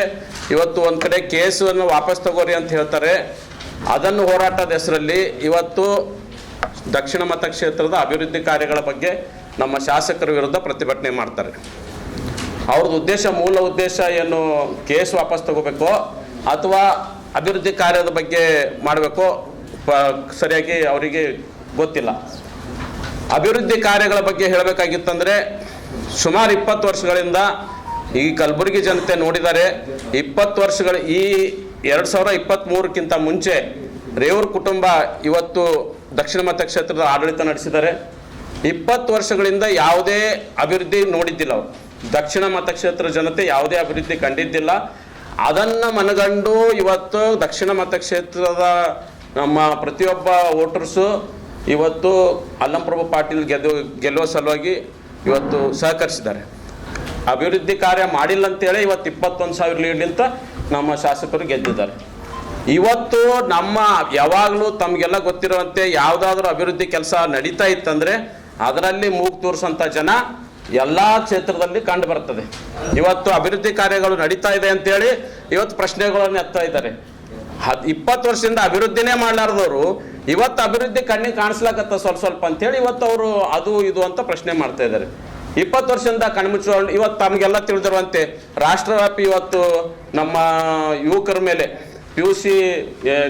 ಇವತ್ತು ಒಂದು ಕಡೆ ಕೇಸನ್ನು ವಾಪಸ್ ತಗೋರಿ ಅಂತ ಹೇಳ್ತಾರೆ. ಅದನ್ನು ಹೋರಾಟದ ಹೆಸರಲ್ಲಿ ಇವತ್ತು ದಕ್ಷಿಣ ಮತಕ್ಷೇತ್ರದ ಅಭಿವೃದ್ಧಿ ಕಾರ್ಯಗಳ ಬಗ್ಗೆ ನಮ್ಮ ಶಾಸಕರ ವಿರುದ್ಧ ಪ್ರತಿಭಟನೆ ಮಾಡ್ತಾರೆ. ಅವ್ರದ್ದು ಮೂಲ ಉದ್ದೇಶ ಏನು ಕೇಸ್ ವಾಪಸ್ ತಗೋಬೇಕೋ ಅಥವಾ ಅಭಿವೃದ್ಧಿ ಕಾರ್ಯದ ಬಗ್ಗೆ ಮಾಡಬೇಕೋ ಸರಿಯಾಗಿ ಅವರಿಗೆ ಗೊತ್ತಿಲ್ಲ. ಅಭಿವೃದ್ಧಿ ಕಾರ್ಯಗಳ ಬಗ್ಗೆ ಹೇಳಬೇಕಾಗಿತ್ತಂದರೆ ಸುಮಾರು 20 ವರ್ಷಗಳಿಂದ ಈ ಕಲಬುರಗಿ ಜನತೆ ನೋಡಿದ್ದಾರೆ. 20 ವರ್ಷಗಳ ಈ 2023ಕ್ಕಿಂತ ಮುಂಚೆ ರೇವೂರ್ ಕುಟುಂಬ ಇವತ್ತು ದಕ್ಷಿಣ ಮತಕ್ಷೇತ್ರದ ಆಡಳಿತ ನಡೆಸಿದ್ದಾರೆ. 20 ವರ್ಷಗಳಿಂದ ಯಾವುದೇ ಅಭಿವೃದ್ಧಿ ನೋಡಿದ್ದಿಲ್ಲ ಅವರು. ದಕ್ಷಿಣ ಮತಕ್ಷೇತ್ರ ಜನತೆ ಯಾವುದೇ ಅಭಿವೃದ್ಧಿ ಕಂಡಿದ್ದಿಲ್ಲ. ಅದನ್ನು ಮನಗಂಡು ಇವತ್ತು ದಕ್ಷಿಣ ಮತಕ್ಷೇತ್ರದ ನಮ್ಮ ಪ್ರತಿಯೊಬ್ಬ ವೋಟರ್ಸು ಇವತ್ತು ಅಲ್ಲಂಪ್ರಭು ಪಾಟೀಲ್ ಗೆಲ್ಲುವ ಸಲುವಾಗಿ ಇವತ್ತು ಸಹಕರಿಸಿದ್ದಾರೆ. ಅಭಿವೃದ್ಧಿ ಕಾರ್ಯ ಮಾಡಿಲ್ಲ ಅಂತೇಳಿ ಇವತ್ತು 21,000 ಲೀಡ್ಲಿಂತ ನಮ್ಮ ಶಾಸಕರು ಗೆದ್ದಿದ್ದಾರೆ. ಇವತ್ತು ನಮ್ಮ ಯಾವಾಗಲೂ ತಮಗೆಲ್ಲ ಗೊತ್ತಿರುವಂತೆ ಯಾವುದಾದ್ರೂ ಅಭಿವೃದ್ಧಿ ಕೆಲಸ ನಡೀತಾ ಇತ್ತಂದರೆ ಅದರಲ್ಲಿ ಮೂಗು ತೋರಿಸೋಂಥ ಜನ ಎಲ್ಲ ಕ್ಷೇತ್ರದಲ್ಲಿ ಕಂಡು ಬರ್ತದೆ. ಇವತ್ತು ಅಭಿವೃದ್ಧಿ ಕಾರ್ಯಗಳು ನಡೀತಾ ಇದೆ ಅಂತೇಳಿ ಇವತ್ತು ಪ್ರಶ್ನೆಗಳನ್ನು ಎತ್ತಾ ಇದ್ದಾರೆ. 20 ವರ್ಷದಿಂದ ಅಭಿವೃದ್ಧಿನೇ ಮಾಡಲಾರ್ದವರು ಇವತ್ತು ಅಭಿವೃದ್ಧಿ ಕಣ್ಣಿಗೆ ಕಾಣಿಸ್ಲಾಕತ್ತ ಸ್ವಲ್ಪ ಅಂತೇಳಿ ಇವತ್ತು ಅವರು ಅದು ಇದು ಅಂತ ಪ್ರಶ್ನೆ ಮಾಡ್ತಾ ಇದ್ದಾರೆ. 20 ವರ್ಷದಿಂದ ಕಣ್ಮುಚ್ಚುಕೊಂಡು ಇವತ್ತು ತಮಗೆಲ್ಲ ತಿಳಿದಿರುವಂತೆ ರಾಷ್ಟ್ರವ್ಯಾಪಿ ಇವತ್ತು ನಮ್ಮ ಯುವಕರ ಮೇಲೆ PUC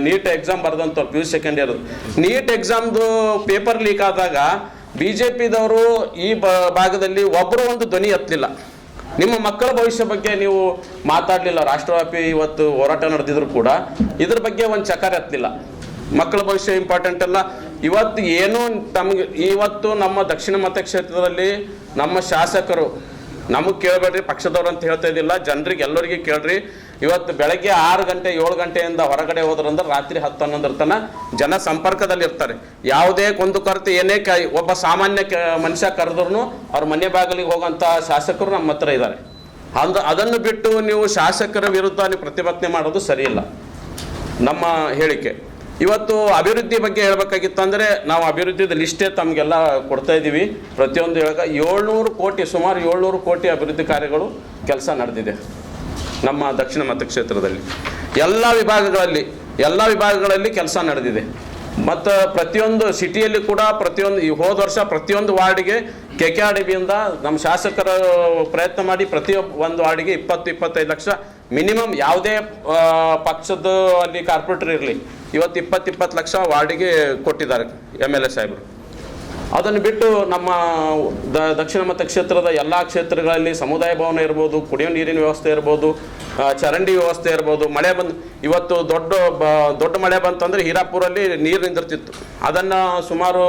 ನೀಟ್ ಎಕ್ಸಾಮ್ ಬರೆದಂಥವ್ರು PUC ಸೆಕೆಂಡ್ ಇಯರ್ ನೀಟ್ ಎಕ್ಸಾಮ್ದು ಪೇಪರ್ ಲೀಕ್ ಆದಾಗ BJPದವರು ಈ ಭಾಗದಲ್ಲಿ ಒಬ್ಬರು ಒಂದು ಧ್ವನಿ ಎತ್ತಲಿಲ್ಲ. ನಿಮ್ಮ ಮಕ್ಕಳ ಭವಿಷ್ಯ ಬಗ್ಗೆ ನೀವು ಮಾತಾಡಲಿಲ್ಲ. ರಾಷ್ಟ್ರವ್ಯಾಪಿ ಇವತ್ತು ಹೋರಾಟ ನಡೆದಿದ್ರು ಕೂಡ ಇದ್ರ ಬಗ್ಗೆ ಒಂದು ಚಕಾರ ಎತ್ತಲಿಲ್ಲ. ಮಕ್ಕಳ ಭವಿಷ್ಯ ಇಂಪಾರ್ಟೆಂಟ್ ಅಲ್ಲ. ಇವತ್ತು ಏನೂ ತಮಗೆ ಇವತ್ತು ನಮ್ಮ ದಕ್ಷಿಣ ಮತಕ್ಷೇತ್ರದಲ್ಲಿ ನಮ್ಮ ಶಾಸಕರು ನಮಗೆ ಕೇಳಬೇಡ್ರಿ ಪಕ್ಷದವ್ರು ಅಂತ ಹೇಳ್ತಾ ಇದ್ದಿಲ್ಲ, ಜನರಿಗೆ ಎಲ್ಲರಿಗೆ ಕೇಳ್ರಿ. ಇವತ್ತು ಬೆಳಗ್ಗೆ 6 ಗಂಟೆ 7 ಗಂಟೆಯಿಂದ ಹೊರಗಡೆ ಹೋದ್ರಂದ್ರೆ ರಾತ್ರಿ 10-11 ತನಕ ಜನ ಸಂಪರ್ಕದಲ್ಲಿ ಇರ್ತಾರೆ. ಯಾವುದೇ ಕುಂದುಕೊರತೆ ಏನೇ ಒಬ್ಬ ಸಾಮಾನ್ಯ ಮನುಷ್ಯ ಕರೆದ್ರೂ ಅವ್ರ ಮನೆ ಬಾಗಿಲಿಗೆ ಹೋಗೋಂಥ ಶಾಸಕರು ನಮ್ಮ ಹತ್ರ ಇದ್ದಾರೆ. ಅದನ್ನು ಬಿಟ್ಟು ನೀವು ಶಾಸಕರ ವಿರುದ್ಧ ನೀವು ಪ್ರತಿಭಟನೆ ಮಾಡೋದು ಸರಿಯಿಲ್ಲ. ನಮ್ಮ ಹೇಳಿಕೆ ಇವತ್ತು ಅಭಿವೃದ್ಧಿ ಬಗ್ಗೆ ಹೇಳಬೇಕಾಗಿತ್ತಂದರೆ ನಾವು ಅಭಿವೃದ್ಧಿದ ಲಿಸ್ಟೇ ತಮಗೆಲ್ಲ ಕೊಡ್ತಾ ಇದ್ದೀವಿ. ಪ್ರತಿಯೊಂದು ಹೇಳಕ 700 ಕೋಟಿ ಸುಮಾರು 700 ಕೋಟಿ ಅಭಿವೃದ್ಧಿ ಕಾರ್ಯಗಳು ಕೆಲಸ ನಡೆದಿದೆ ನಮ್ಮ ದಕ್ಷಿಣ ಮತಕ್ಷೇತ್ರದಲ್ಲಿ. ಎಲ್ಲ ವಿಭಾಗಗಳಲ್ಲಿ ಕೆಲಸ ನಡೆದಿದೆ. ಮತ್ತು ಪ್ರತಿಯೊಂದು ಸಿಟಿಯಲ್ಲಿ ಕೂಡ ಪ್ರತಿಯೊಂದು ಹೋದ ವರ್ಷ ಪ್ರತಿಯೊಂದು ವಾರ್ಡಿಗೆ KKRDBಯಿಂದ ನಮ್ಮ ಶಾಸಕರ ಪ್ರಯತ್ನ ಮಾಡಿ ಒಂದು ವಾರ್ಡಿಗೆ 20-25 ಲಕ್ಷ ಮಿನಿಮಮ್ ಯಾವುದೇ ಪಕ್ಷದ ಅಲ್ಲಿ ಕಾರ್ಪೊರೇಟರ್ ಇರಲಿ ಇವತ್ತು 20-20 ಲಕ್ಷ ವಾರ್ಡಿಗೆ ಕೊಟ್ಟಿದ್ದಾರೆ MLA ಸಾಹೇಬರು. ಅದನ್ನು ಬಿಟ್ಟು ನಮ್ಮ ದಕ್ಷಿಣ ಮತಕ್ಷೇತ್ರದ ಎಲ್ಲ ಕ್ಷೇತ್ರಗಳಲ್ಲಿ ಸಮುದಾಯ ಭವನ ಇರ್ಬೋದು, ಕುಡಿಯೋ ನೀರಿನ ವ್ಯವಸ್ಥೆ ಇರ್ಬೋದು, ಚರಂಡಿ ವ್ಯವಸ್ಥೆ ಇರ್ಬೋದು. ಮಳೆ ಇವತ್ತು ದೊಡ್ಡ ಮಳೆ ಬಂತಂದರೆ ಹೀರಾಪುರಲ್ಲಿ ನೀರು ನಿಂದಿರ್ತಿತ್ತು. ಅದನ್ನು ಸುಮಾರು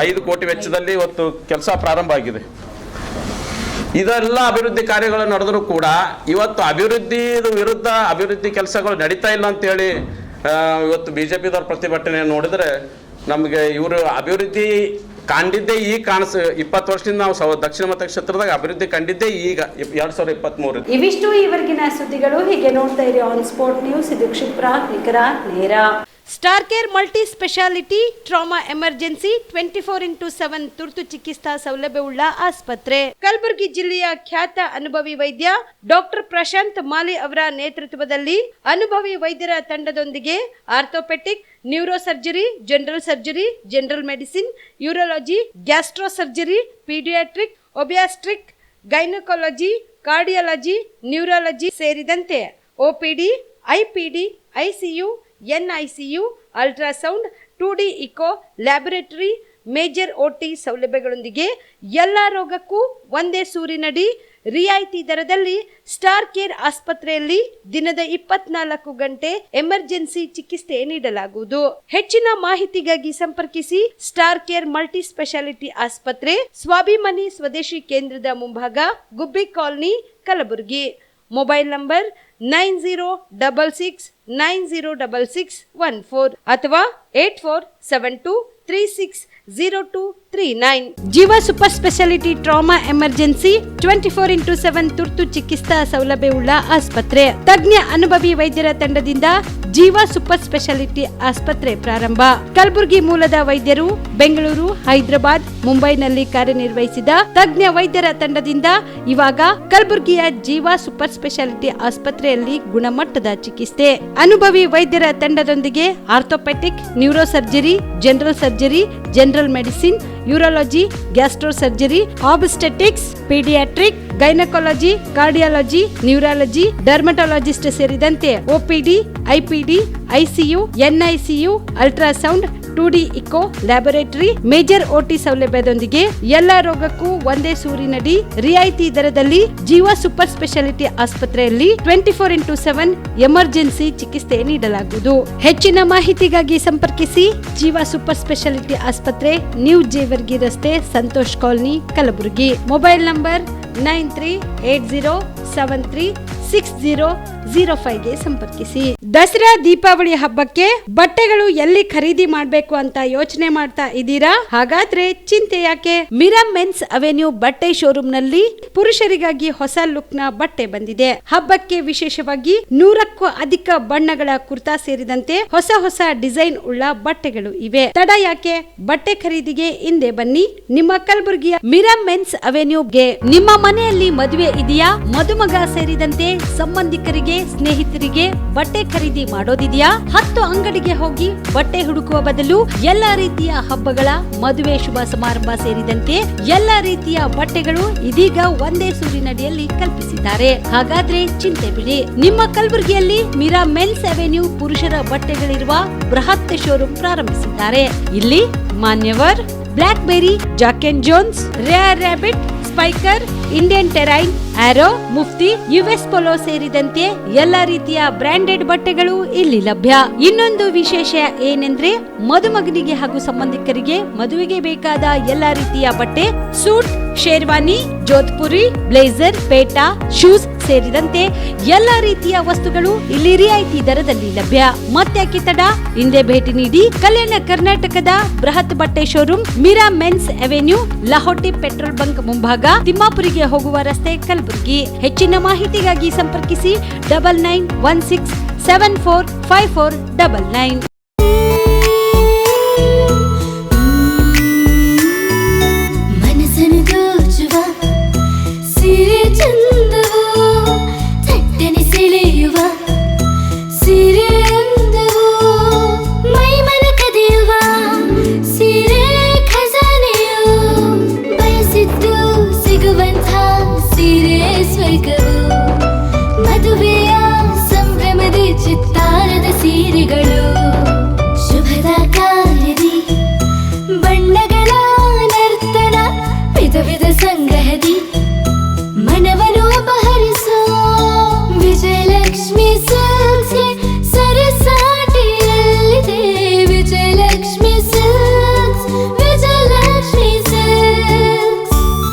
5 ಕೋಟಿ ವೆಚ್ಚದಲ್ಲಿ ಇವತ್ತು ಕೆಲಸ ಪ್ರಾರಂಭ ಆಗಿದೆ. ಇದೆಲ್ಲ ಅಭಿವೃದ್ಧಿ ಕಾರ್ಯಗಳು ನಡೆದರೂ ಕೂಡ ಇವತ್ತು ಅಭಿವೃದ್ಧಿ ವಿರುದ್ಧ ಅಭಿವೃದ್ಧಿ ಕೆಲಸಗಳು ನಡೀತಾ ಇಲ್ಲ ಅಂತೇಳಿ ಇವತ್ತು BJPದವ್ರ ಪ್ರತಿಭಟನೆ ನೋಡಿದರೆ ನಮಗೆ ಇವರು ಅಭಿವೃದ್ಧಿ ಕಂಡಿದ್ದೇ ಈಗ 20 ವರ್ಷದಿಂದ ನಾವು ದಕ್ಷಿಣ ಮತಕ್ಷೇತ್ರದಾಗ ಅಭಿವೃದ್ಧಿ ಕಂಡಿದ್ದೇ ಈಗ 2023. ಇವಿಷ್ಟು ಈವರೆಗಿನ ಸುದ್ದಿಗಳು. ಹೀಗೆ ನೋಡ್ತಾ ಇರಿ ಆನ್ ಸ್ಪಾಟ್ ನ್ಯೂಸ್. ಇದು ಕ್ಷಿಪ್ರ, ನಿಖರ, ನೇರ. Star care multi speciality trauma emergency 24x7 ತುರ್ತು ಚಿಕಿತ್ಸಾ ಸೌಲಭ್ಯವುಳ್ಳ ಆಸ್ಪತ್ರೆ. ಕಲಬುರಗಿ ಜಿಲ್ಲೆಯ ಖ್ಯಾತ ಅನುಭವಿ ವೈದ್ಯ ಡಾಕ್ಟರ್ ಪ್ರಶಾಂತ್ ಮಾಲಿ ಅವರ ನೇತೃತ್ವದಲ್ಲಿ ಅನುಭವಿ ವೈದ್ಯರ ತಂಡದೊಂದಿಗೆ orthopaedic, neuro surgery, general surgery, general medicine, urology, gastro surgery, paediatric, obstetric, gynaecology, cardiology, neurology ಸೇರಿದಂತೆ OPD, IPD, ICU, NICU, ultrasound, 2D echo, laboratory, major OT ಸೌಲಭ್ಯಗಳೊಂದಿಗೆ ಎಲ್ಲ ರೋಗಕ್ಕೂ ಒಂದೇ ಸೂರಿನಡಿ ರಿಯಾಯಿತಿ ದರದಲ್ಲಿ ಸ್ಟಾರ್ ಕೇರ್ ಆಸ್ಪತ್ರೆಯಲ್ಲಿ ದಿನದ 24 ಗಂಟೆ ಎಮರ್ಜೆನ್ಸಿ ಚಿಕಿತ್ಸೆ ನೀಡಲಾಗುವುದು. ಹೆಚ್ಚಿನ ಮಾಹಿತಿಗಾಗಿ ಸಂಪರ್ಕಿಸಿ ಸ್ಟಾರ್ ಕೇರ್ ಮಲ್ಟಿ ಸ್ಪೆಷಾಲಿಟಿ ಆಸ್ಪತ್ರೆ, ಸ್ವಾಭಿಮಾನಿ ಸ್ವದೇಶಿ ಕೇಂದ್ರದ ಮುಂಭಾಗ, ಗುಬ್ಬಿ ಕಾಲನಿ, ಕಲಬುರಗಿ. ಮೊಬೈಲ್ ನಂಬರ್ 9066906614 ಅಥವಾ 8472360239. ಜೀವ super speciality trauma emergency 24x7 ತುರ್ತು ಚಿಕಿತ್ಸಾ ಸೌಲಭ್ಯವುಳ್ಳ ಆಸ್ಪತ್ರೆ. ತಜ್ಞ ಅನುಭವಿ ವೈದ್ಯರ ತಂಡದಿಂದ ಜೀವ ಸೂಪರ್ ಸ್ಪೆಷಾಲಿಟಿ ಆಸ್ಪತ್ರೆ ಪ್ರಾರಂಭ. ಕಲಬುರಗಿ ಮೂಲದ ವೈದ್ಯರು ಬೆಂಗಳೂರು, ಹೈದರಾಬಾದ್, ಮುಂಬೈನಲ್ಲಿ ಕಾರ್ಯನಿರ್ವಹಿಸಿದ ತಜ್ಞ ವೈದ್ಯರ ತಂಡದಿಂದ ಇವಾಗ ಕಲಬುರಗಿಯ ಜೀವ ಸೂಪರ್ ಸ್ಪೆಷಾಲಿಟಿ ಆಸ್ಪತ್ರೆಯಲ್ಲಿ ಗುಣಮಟ್ಟದ ಚಿಕಿತ್ಸೆ. ಅನುಭವಿ ವೈದ್ಯರ ತಂಡದೊಂದಿಗೆ orthopaedic, neuro surgery, general surgery, general medicine, urology, gastro surgery, obstetrics, paediatric, gynaecology, cardiology, neurology, dermatologist ಸೇರಿದಂತೆ OPD, IPD, ICU, NICU, ultrasound, 2D echo, laboratory, major OT ಸೌಲಭ್ಯದೊಂದಿಗೆ ಎಲ್ಲ ರೋಗಕ್ಕೂ ಒಂದೇ ಸೂರಿನಡಿ ರಿಯಾಯಿತಿ ದರದಲ್ಲಿ ಜೀವ ಸೂಪರ್ ಸ್ಪೆಷಾಲಿಟಿ ಆಸ್ಪತ್ರೆಯಲ್ಲಿ 24x7 ಎಮರ್ಜೆನ್ಸಿ ಚಿಕಿತ್ಸೆ ನೀಡಲಾಗುವುದು. ಹೆಚ್ಚಿನ ಮಾಹಿತಿಗಾಗಿ ಸಂಪರ್ಕಿಸಿ ಜೀವ ಸೂಪರ್ ಸ್ಪೆಷಾಲಿಟಿ ಆಸ್ಪತ್ರೆ, ನ್ಯೂ ಜೇವರ್ಗಿ ರಸ್ತೆ, Santosh colony, Kalaburagi. Mobile number 9380736005ಗೆ ಸಂಪರ್ಕಿಸಿ. ದಸರಾ ದೀಪಾವಳಿ ಹಬ್ಬಕ್ಕೆ ಬಟ್ಟೆಗಳು ಎಲ್ಲಿ ಖರೀದಿ ಮಾಡಬೇಕು ಅಂತ ಯೋಚನೆ ಮಾಡ್ತಾ ಇದ್ದೀರಾ? ಹಾಗಾದ್ರೆ ಚಿಂತೆ ಯಾಕೆ? ಮಿರಾ ಮೆನ್ಸ್ ಅವೆನ್ಯೂ ಬಟ್ಟೆ ಶೋರೂಮ್ ನಲ್ಲಿ ಪುರುಷರಿಗಾಗಿ ಹೊಸ ಲುಕ್ ನ ಬಟ್ಟೆ ಬಂದಿದೆ. ಹಬ್ಬಕ್ಕೆ ವಿಶೇಷವಾಗಿ 100ಕ್ಕೂ ಅಧಿಕ ಬಣ್ಣಗಳ ಕುರ್ತಾ ಸೇರಿದಂತೆ ಹೊಸ ಹೊಸ ಡಿಸೈನ್ ಉಳ್ಳ ಬಟ್ಟೆಗಳು ಇವೆ. ತಡ ಯಾಕೆ? ಬಟ್ಟೆ ಖರೀದಿಗೆ ಹಿಂದೆ ಬನ್ನಿ ನಿಮ್ಮ ಕಲಬುರಗಿಯ ಮಿರಾ ಮೆನ್ಸ್ ಅವೆನ್ಯೂಗೆ. ನಿಮ್ಮ ಮನೆಯಲ್ಲಿ ಮದುವೆ ಇದೆಯಾ? ಮದುಮಗ ಸೇರಿದಂತೆ ಸಂಬಂಧಿಕರಿಗೆ, ಸ್ನೇಹಿತರಿಗೆ ಬಟ್ಟೆ ಖರೀದಿ ಮಾಡೋದಿದೆಯಾ? 10 ಅಂಗಡಿಗೆ ಹೋಗಿ ಬಟ್ಟೆ ಹುಡುಕುವ ಬದಲು ಎಲ್ಲಾ ರೀತಿಯ ಹಬ್ಬಗಳ, ಮದುವೆ, ಶುಭ ಸಮಾರಂಭ ಸೇರಿದಂತೆ ಎಲ್ಲಾ ರೀತಿಯ ಬಟ್ಟೆಗಳು ಇದೀಗ ಒಂದೇ ಸೂರಿನಡಿಯಲ್ಲಿ ಕಲ್ಪಿಸಿದ್ದಾರೆ. ಹಾಗಾದ್ರೆ ಚಿಂತೆ ಬಿಡಿ. ನಿಮ್ಮ ಕಲಬುರಗಿಯಲ್ಲಿ ಮಿರಾ ಮೆನ್ಸ್ ಅವೆನ್ಯೂ ಪುರುಷರ ಬಟ್ಟೆಗಳಿರುವ ಬೃಹತ್ ಶೋರೂಮ್ ಪ್ರಾರಂಭಿಸಿದ್ದಾರೆ. ಇಲ್ಲಿ Manyavar, black berry, Jack and Jones, Rare Rabbit, Spykar, Indian Terrain, Arrow, Mufti, US Polo ಸೇರಿದಂತೆ ಎಲ್ಲಾ ರೀತಿಯ ಬ್ರಾಂಡೆಡ್ ಬಟ್ಟೆಗಳು ಇಲ್ಲಿ ಲಭ್ಯ. ಇನ್ನೊಂದು ವಿಶೇಷ ಏನೆಂದ್ರೆ ಮದುಮಗನಿಗೆ ಹಾಗೂ ಸಂಬಂಧಿಕರಿಗೆ ಮದುವೆಗೆ ಬೇಕಾದ ಎಲ್ಲಾ ರೀತಿಯ ಬಟ್ಟೆ, ಸೂಟ್, ಶೇರ್ವಾನಿ, ಜೋಧ್ಪುರಿ, ಬ್ಲೇಸರ್, ಪೇಟಾ, ಶೂಸ್ ಸೇರಿದಂತೆ ಎಲ್ಲಾ ರೀತಿಯ ವಸ್ತುಗಳು ಇಲ್ಲಿ ರಿಯಾಯಿತಿ ದರದಲ್ಲಿ ಲಭ್ಯ. ಮತ್ತ್ಯಾಕೆ ತಡ? ಹಿಂದೆ ಭೇಟಿ ನೀಡಿ ಕಲ್ಯಾಣ ಕರ್ನಾಟಕದ ಬೃಹತ್ ಬಟ್ಟೆ showroom Mira men's avenue, Lahoti petrol bunk ಮುಂಭಾಗ, ತಿಮ್ಮಾಪುರಿಗೆ ಹೋಗುವ ರಸ್ತೆ, ಕಲಬುರಗಿ. ಹೆಚ್ಚಿನ ಮಾಹಿತಿಗಾಗಿ ಸಂಪರ್ಕಿಸಿ 9916745499.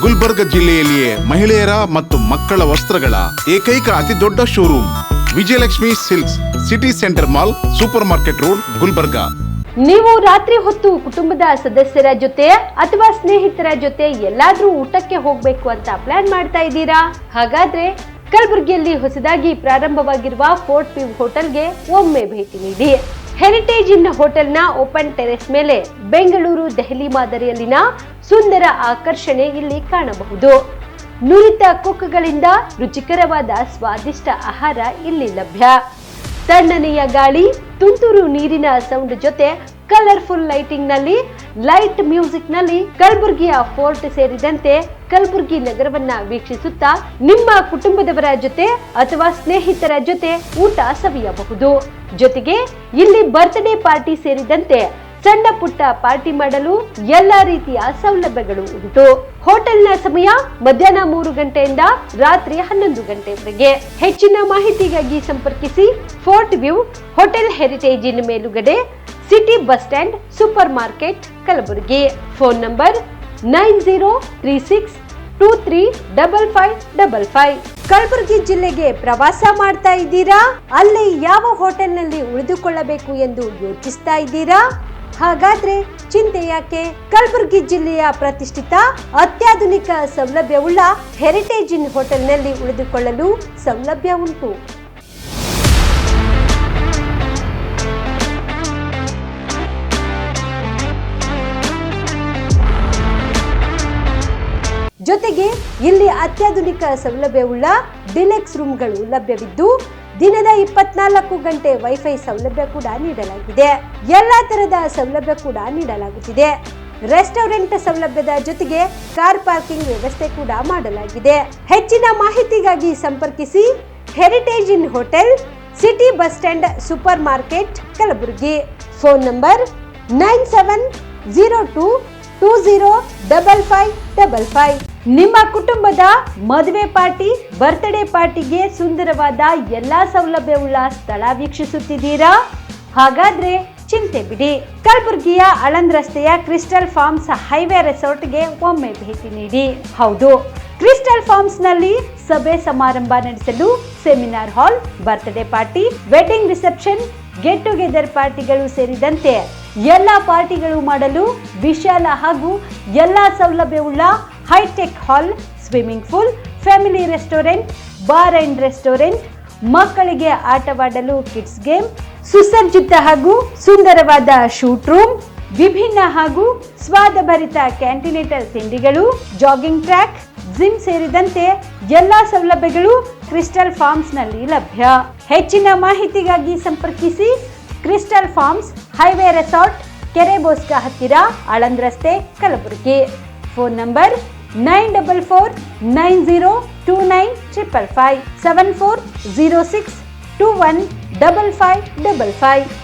ಗುಲ್ಬರ್ಗ ಜಿಲ್ಲೆಯಲ್ಲಿಯೇ ಮಹಿಳೆಯರ ಮತ್ತು ಮಕ್ಕಳ ವಸ್ತ್ರಗಳ ಏಕೈಕ ಅತಿ ದೊಡ್ಡ showroom Vijayalakshmi silks, city centre mall, super market road, Gulbarga. ನೀವು ರಾತ್ರಿ ಹೊತ್ತು ಕುಟುಂಬದ ಸದಸ್ಯರ ಜೊತೆ ಅಥವಾ ಸ್ನೇಹಿತರ ಜೊತೆ ಎಲ್ಲಾದ್ರೂ ಊಟಕ್ಕೆ ಹೋಗ್ಬೇಕು ಅಂತ ಪ್ಲಾನ್ ಮಾಡ್ತಾ ಇದ್ದೀರಾ? ಹಾಗಾದ್ರೆ ಕಲಬುರಗಿಯಲ್ಲಿ ಹೊಸದಾಗಿ ಪ್ರಾರಂಭವಾಗಿರುವ ಫೋರ್ಟ್ ವ್ಯೂ ಹೋಟೆಲ್ಗೆ ಒಮ್ಮೆ ಭೇಟಿ ನೀಡಿ. ಹೆರಿಟೇಜ್ ಇನ್ ಹೋಟೆಲ್ನ ಓಪನ್ ಟೆರೆಸ್ ಮೇಲೆ ಬೆಂಗಳೂರು, ದೆಹಲಿ ಮಾದರಿಯಲ್ಲಿನ ಸುಂದರ ಆಕರ್ಷಣೆ ಇಲ್ಲಿ ಕಾಣಬಹುದು. ನುರಿತ ಕುಕ್ಗಳಿಂದ ರುಚಿಕರವಾದ ಸ್ವಾದಿಷ್ಟ ಆಹಾರ ಇಲ್ಲಿ ಲಭ್ಯ. ತಣ್ಣನೆಯ ಗಾಳಿ, ತುಂತುರು ನೀರಿನ ಸೌಂಡ್ ಜೊತೆ ಕಲರ್ಫುಲ್ ಲೈಟಿಂಗ್ ನಲ್ಲಿ, ಲೈಟ್ ಮ್ಯೂಸಿಕ್ ನಲ್ಲಿ ಕಲಬುರಗಿಯ ಫೋರ್ಟ್ ಸೇರಿದಂತೆ ಕಲಬುರಗಿ ನಗರವನ್ನ ವೀಕ್ಷಿಸುತ್ತಾ ನಿಮ್ಮ ಕುಟುಂಬದವರ ಜೊತೆ ಅಥವಾ ಸ್ನೇಹಿತರ ಜೊತೆ ಊಟ ಸವಿಯಬಹುದು. ಜೊತೆಗೆ ಇಲ್ಲಿ ಬರ್ತ್ಡೇ ಪಾರ್ಟಿ ಸೇರಿದಂತೆ ಸಣ್ಣ ಪುಟ್ಟ ಪಾರ್ಟಿ ಮಾಡಲು ಎಲ್ಲಾ ರೀತಿಯ ಸೌಲಭ್ಯಗಳು ಉಂಟು. ಹೋಟೆಲ್ನ ಸಮಯ ಮಧ್ಯಾಹ್ನ 3 ಗಂಟೆಯಿಂದ ರಾತ್ರಿ 11 ಗಂಟೆವರೆಗೆ. ಹೆಚ್ಚಿನ ಮಾಹಿತಿಗಾಗಿ ಸಂಪರ್ಕಿಸಿ ಫೋರ್ಟ್ ವ್ಯೂ ಹೋಟೆಲ್ ಹೆರಿಟೇಜ್ ಇನ್ ಮೇಲುಗಡೆ, city bus stand, super market, Kalaburagi. Phone number 9036235555. Kalaburagi ಜಿಲ್ಲೆಗೆ ಪ್ರವಾಸ ಮಾಡ್ತಾ ಇದ್ದೀರಾ? ಅಲ್ಲಿ ಯಾವ ಹೋಟೆಲ್ನಲ್ಲಿ ಉಳಿದುಕೊಳ್ಳಬೇಕು ಎಂದು ಯೋಚಿಸ್ತಾ ಇದ್ದೀರಾ? ಹಾಗಾದ್ರೆ ಚಿಂತೆ ಯಾಕೆ? ಕಲಬುರಗಿ ಜಿಲ್ಲೆಯ ಪ್ರತಿಷ್ಠಿತ ಅತ್ಯಾಧುನಿಕ ಸೌಲಭ್ಯವುಳ್ಳ ಹೆರಿಟೇಜ್ ಇನ್ ಹೋಟೆಲ್ನಲ್ಲಿ ಉಳಿದುಕೊಳ್ಳಲು ಸೌಲಭ್ಯ ಉಂಟು. ಜೊತೆಗೆ ಇಲ್ಲಿ ಅತ್ಯಾಧುನಿಕ ಸೌಲಭ್ಯವುಳ್ಳ ಡಿಲೆಕ್ಸ್ ರೂಮ್ಗಳು ಲಭ್ಯವಿದ್ದು ದಿನದ 24 ಗಂಟೆ ವೈಫೈ ಸೌಲಭ್ಯ ಕೂಡ ನೀಡಲಾಗಿದೆ. ಎಲ್ಲಾ ತರದ ಸೌಲಭ್ಯ ಕೂಡ ನೀಡಲಾಗುತ್ತಿದೆ. ರೆಸ್ಟೋರೆಂಟ್ ಸೌಲಭ್ಯದ ಜೊತೆಗೆ ಕಾರ್ ಪಾರ್ಕಿಂಗ್ ವ್ಯವಸ್ಥೆ ಕೂಡ ಮಾಡಲಾಗಿದೆ. ಹೆಚ್ಚಿನ ಮಾಹಿತಿಗಾಗಿ ಸಂಪರ್ಕಿಸಿ heritage inn hotel, city bus stand, super market, Kalaburagi. Phone number 9702205555. ನಿಮ್ಮ ಕುಟುಂಬದ ಮದುವೆ ಪಾರ್ಟಿ, ಬರ್ತ್ಡೇ ಪಾರ್ಟಿಗೆ ಸುಂದರವಾದ ಎಲ್ಲಾ ಸೌಲಭ್ಯವುಳ್ಳ ಸ್ಥಳ ವೀಕ್ಷಿಸುತ್ತಿದ್ದೀರಾ? ಹಾಗಾದ್ರೆ ಚಿಂತೆ ಬಿಡಿ. ಕಲಬುರಗಿಯ ಆಳಂದ್ ರಸ್ತೆಯ ಕ್ರಿಸ್ಟಲ್ ಫಾರ್ಮ್ಸ್ ಹೈವೇ ರೆಸಾರ್ಟ್ಗೆ ಒಮ್ಮೆ ಭೇಟಿ ನೀಡಿ. ಹೌದು, ಕ್ರಿಸ್ಟಲ್ ಫಾರ್ಮ್ಸ್ ನಲ್ಲಿ ಸಭೆ ಸಮಾರಂಭ ನಡೆಸಲು seminar hall, birthday party, wedding reception, get together ಪಾರ್ಟಿಗಳು ಸೇರಿದಂತೆ ಎಲ್ಲಾ ಪಾರ್ಟಿಗಳು ಮಾಡಲು ವಿಶಾಲ ಹಾಗೂ ಎಲ್ಲಾ ಸೌಲಭ್ಯವುಳ್ಳ hi tech hall, swimming pool, family restaurant, bar and restaurant, ಮಕ್ಕಳಿಗೆ ಆಟವಾಡಲು ಕಿಡ್ಸ್ ಗೇಮ್, ಸುಸಜ್ಜಿತ ಹಾಗೂ ಸುಂದರವಾದ ಶೂಟ್ ರೂಮ್, ವಿಭಿನ್ನ ಹಾಗೂ ಸ್ವಾದಭರಿತ ಕ್ಯಾಂಟಿನೇಟಲ್ ತಿಂಡಿಗಳು, ಜಾಗಿಂಗ್ ಟ್ರ್ಯಾಕ್, ಜಿಮ್ ಸೇರಿದಂತೆ ಎಲ್ಲಾ ಸೌಲಭ್ಯಗಳು ಕ್ರಿಸ್ಟಲ್ ಫಾರ್ಮ್ಸ್ ನಲ್ಲಿ ಲಭ್ಯ. ಹೆಚ್ಚಿನ ಮಾಹಿತಿಗಾಗಿ ಸಂಪರ್ಕಿಸಿ ಕ್ರಿಸ್ಟಲ್ ಫಾರ್ಮ್ಸ್ ಹೈವೇ ರೆಸಾರ್ಟ್, ಕೆರೆ ಬೋಸ್ಕಾ ಹತ್ತಿರ, ಆಳಂದ್ ರಸ್ತೆ, ಕಲಬುರಗಿ. Phone number 9490295555 7406215555.